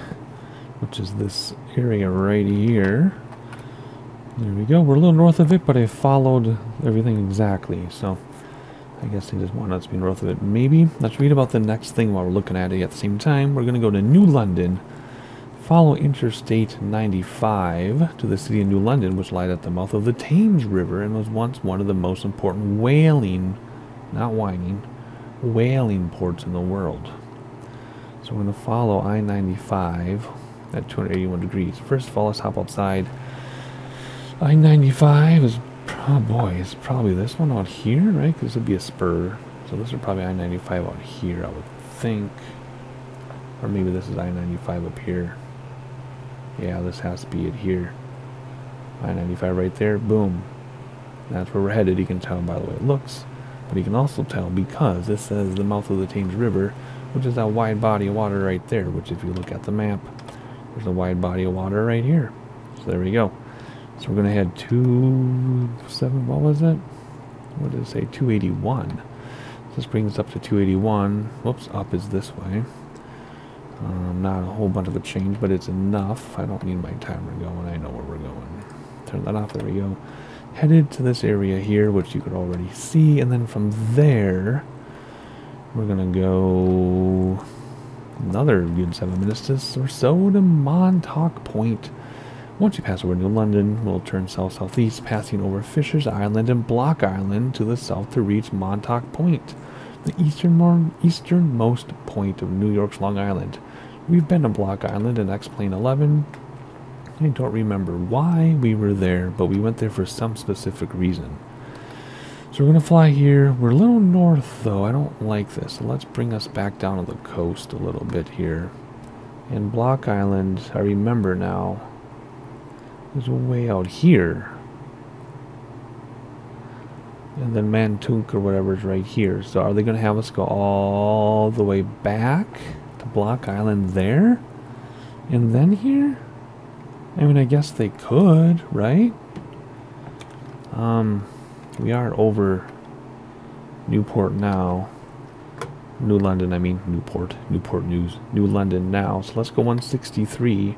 which is this area right here. There we go. We're a little north of it, but I followed everything exactly, so I guess they just want us to be north of it. Maybe. Let's read about the next thing while we're looking at it at the same time. We're going to go to New London, follow Interstate 95 to the city of New London, which lies at the mouth of the Thames River and was once one of the most important whaling, not whining, whaling ports in the world. So we're going to follow I-95 at 281 degrees. First of all, let's hop outside. I-95 is, oh boy, it's probably this one out here, right? Because this would be a spur. So this is probably I-95 out here, I would think. Or maybe this is I-95 up here. Yeah, this has to be it here. I-95 right there, boom. That's where we're headed. You can tell by the way it looks. But you can also tell because this says the mouth of the Thames River, which is that wide body of water right there, which if you look at the map, there's a wide body of water right here. So there we go. So we're going to head 27, what was it? What did it say? 281. So this brings us up to 281. Whoops, up is this way. Not a whole bunch of a change, but it's enough. I don't need my timer going. I know where we're going. Turn that off. There we go. Headed to this area here, which you could already see. And then from there, we're going to go another good 7 minutes or so to Montauk Point. Once you pass over New London, we'll turn south-southeast, passing over Fisher's Island and Block Island to the south to reach Montauk Point, the easternmost point of New York's Long Island. We've been to Block Island in X-Plane 11. I don't remember why we were there, but we went there for some specific reason. So we're going to fly here. We're a little north, though. I don't like this. So let's bring us back down to the coast a little bit here. And Block Island, I remember now, is way out here. And then Nantucket or whatever is right here. So are they going to have us go all the way back to Block Island there? And then here? I mean, I guess they could, right? We are over Newport now. New London, I mean Newport. Newport News. New London now. So let's go 163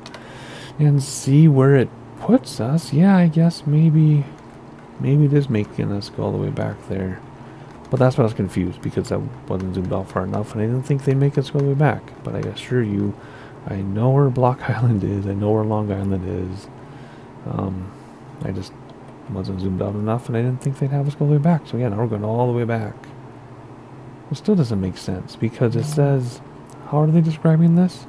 and see where it puts us. Yeah, I guess maybe it is making us go all the way back there. But that's why I was confused, because I wasn't zoomed out far enough, and I didn't think they'd make us go all the way back. But I assure you, I know where Block Island is. I know where Long Island is. I just wasn't zoomed out enough, and I didn't think they'd have us go all the way back. So yeah, now we're going all the way back. It still doesn't make sense, because it says, how are they describing this?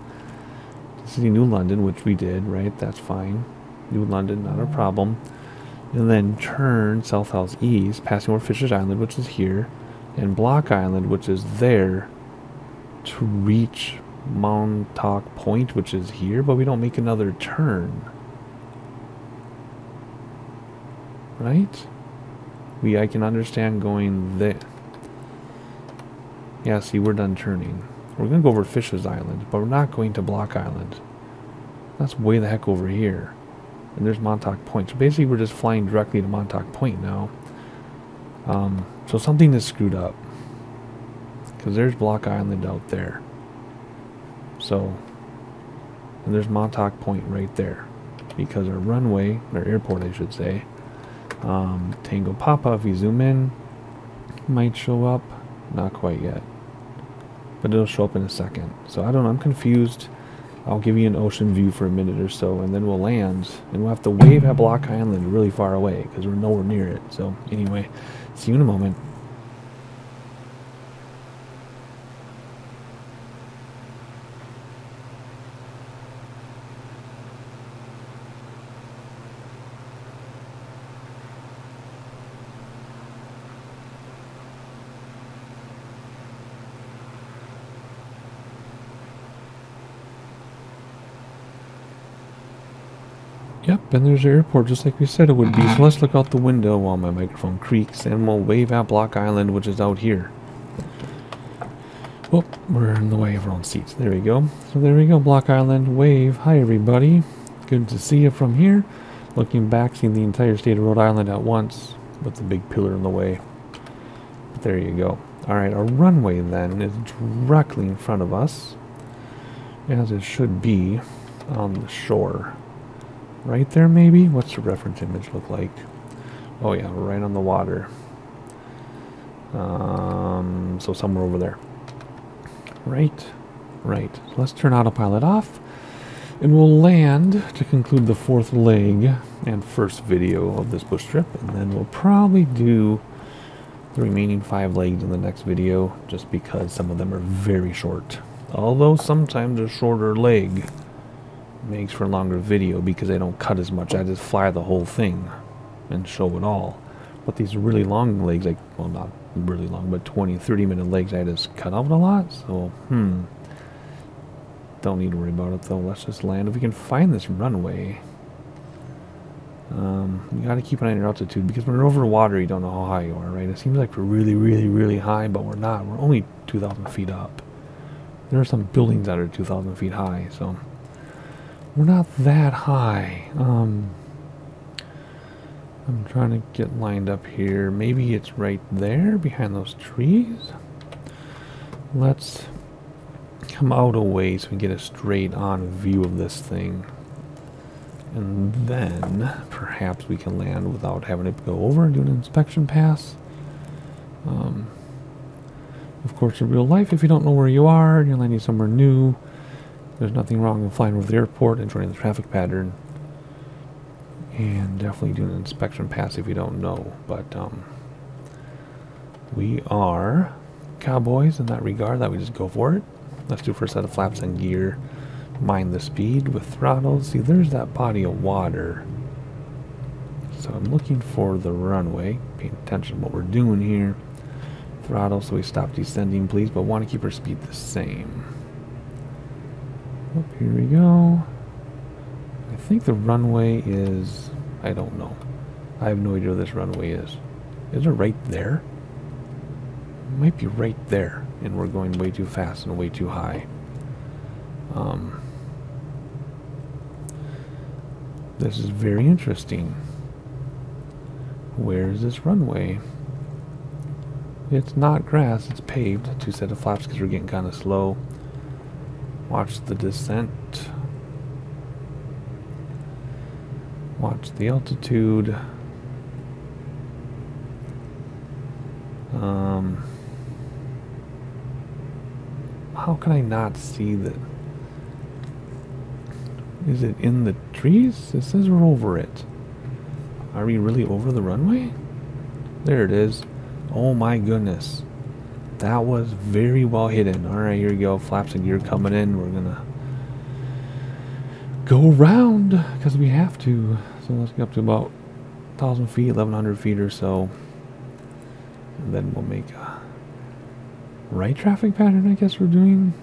The city New London, which we did, right? That's fine. New London, not a problem. And then turn south-southeast, passing over Fisher's Island, which is here, and Block Island, which is there, to reach Montauk Point, which is here, but we don't make another turn. Right? I can understand going there. Yeah, see, we're done turning. We're going to go over Fisher's Island, but we're not going to Block Island. That's way the heck over here. And there's Montauk Point. So basically we're just flying directly to Montauk Point now. So something is screwed up. Because there's Block Island out there. So, and there's Montauk Point right there. Because our runway, or airport I should say, Tango Papa, if we zoom in, might show up. Not quite yet. But it'll show up in a second. So I don't know, I'm confused. I'll give you an ocean view for a minute or so, and then we'll land, and we'll have to wave at Block Island really far away, because we're nowhere near it. So, anyway, see you in a moment. Yep, and there's the airport, just like we said it would be. So let's look out the window while my microphone creaks, and we'll wave at Block Island, which is out here. Oh, we're in the way of our own seats. There we go. So there we go, Block Island, wave. Hi, everybody. Good to see you from here. Looking back, seeing the entire state of Rhode Island at once, with the big pillar in the way. But there you go. Alright, our runway then is directly in front of us, as it should be on the shore. Right there, maybe? What's the reference image look like? Oh yeah, right on the water. So somewhere over there. Right. So let's turn autopilot off, and we'll land to conclude the 4th leg and first video of this bush trip, and then we'll probably do the remaining 5 legs in the next video, just because some of them are very short. Although sometimes a shorter leg makes for a longer video because I don't cut as much. I just fly the whole thing and show it all. But these really long legs, like, well, not really long, but 20-30 minute legs, I just cut out a lot. So don't need to worry about it though. Let's just land. If we can find this runway, you got to keep an eye on your altitude, because when you're over water you don't know how high you are, right? It seems like we're really high, but we're not. We're only 2,000 feet up. There are some buildings that are 2,000 feet high, so we're not that high. I'm trying to get lined up here. Maybe it's right there behind those trees. Let's come out a way so we can get a straight on view of this thing. And then perhaps we can land without having to go over and do an inspection pass. Of course, in real life, if you don't know where you are and you're landing somewhere new, there's nothing wrong with flying over the airport and joining the traffic pattern. And definitely doing an inspection pass if you don't know. But we are cowboys in that regard, that we just go for it. Let's do first set of flaps and gear. Mind the speed with throttles. See, there's that body of water. So I'm looking for the runway. Paying attention to what we're doing here. Throttle, so we stop descending, please, but want to keep our speed the same. Oh, here we go. I think the runway is... I don't know. I have no idea where this runway is. Is it right there? It might be right there, and we're going way too fast and way too high. This is very interesting. Where is this runway? It's not grass, it's paved. 2 set of flaps because we're getting kind of slow. Watch the descent. Watch the altitude. How can I not see that? Is it in the trees? It says we're over it. Are we really over the runway? There it is. Oh my goodness. That was very well hidden. Alright, here we go. Flaps and gear coming in. We're gonna go around because we have to. So let's get up to about 1,000 feet, 1,100 feet or so. And then we'll make a right traffic pattern, I guess we're doing.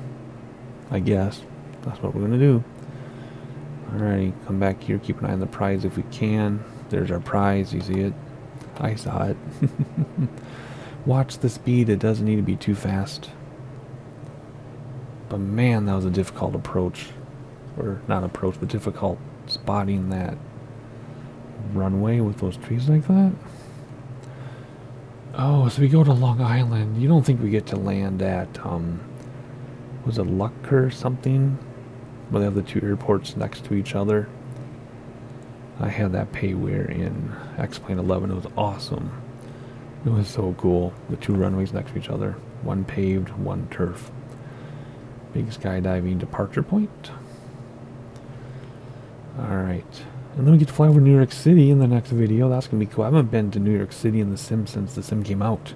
I guess. That's what we're gonna do. Alrighty, come back here. Keep an eye on the prize if we can. There's our prize. You see it? I saw it. Watch the speed. It doesn't need to be too fast. But man, that was a difficult approach. Or not approach, but difficult spotting that runway with those trees like that. Oh, so we go to Long Island. You don't think we get to land at, was it Luck or something? Where they have the 2 airports next to each other. I had that payware in X-Plane 11. It was awesome. It was so cool. The 2 runways next to each other. One paved, one turf. Big skydiving departure point. Alright. And then we get to fly over New York City in the next video. That's going to be cool. I haven't been to New York City in the sim since the sim came out.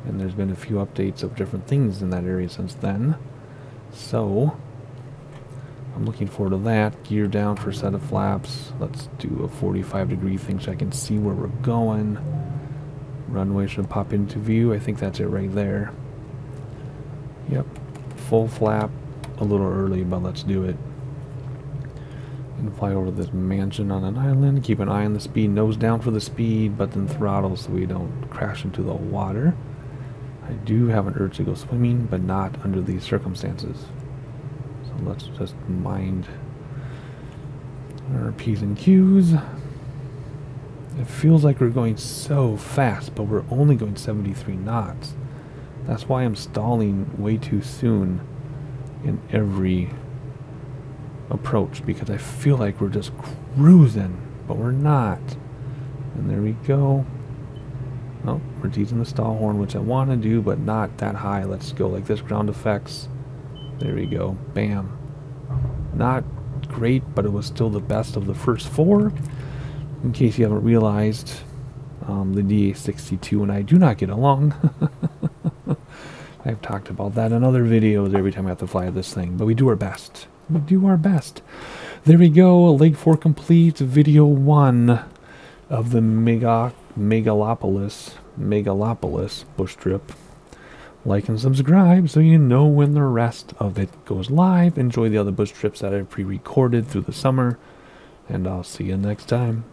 And there's been a few updates of different things in that area since then. So I'm looking forward to that. Gear down for a set of flaps. Let's do a 45-degree thing so I can see where we're going. Runway should pop into view. I think that's it right there. Yep. Full flap. A little early, but let's do it. And fly over this mansion on an island. Keep an eye on the speed. Nose down for the speed, but then throttle so we don't crash into the water. I do have an urge to go swimming, but not under these circumstances. So let's just mind our P's and Q's. It feels like we're going so fast, but we're only going 73 knots. That's why I'm stalling way too soon in every approach, because I feel like we're just cruising, but we're not. And there we go. Oh, we're teasing the stall horn, which I want to do, but not that high. Let's go like this. Ground effects. There we go. Bam. Not great, but it was still the best of the first 4. In case you haven't realized, the DA62 and I do not get along. I've talked about that in other videos every time I have to fly this thing, but we do our best. We do our best. There we go. Leg 4 complete. Video 1 of the Megalopolis bush trip. Like and subscribe so you know when the rest of it goes live. Enjoy the other bush trips that I've pre-recorded through the summer, and I'll see you next time.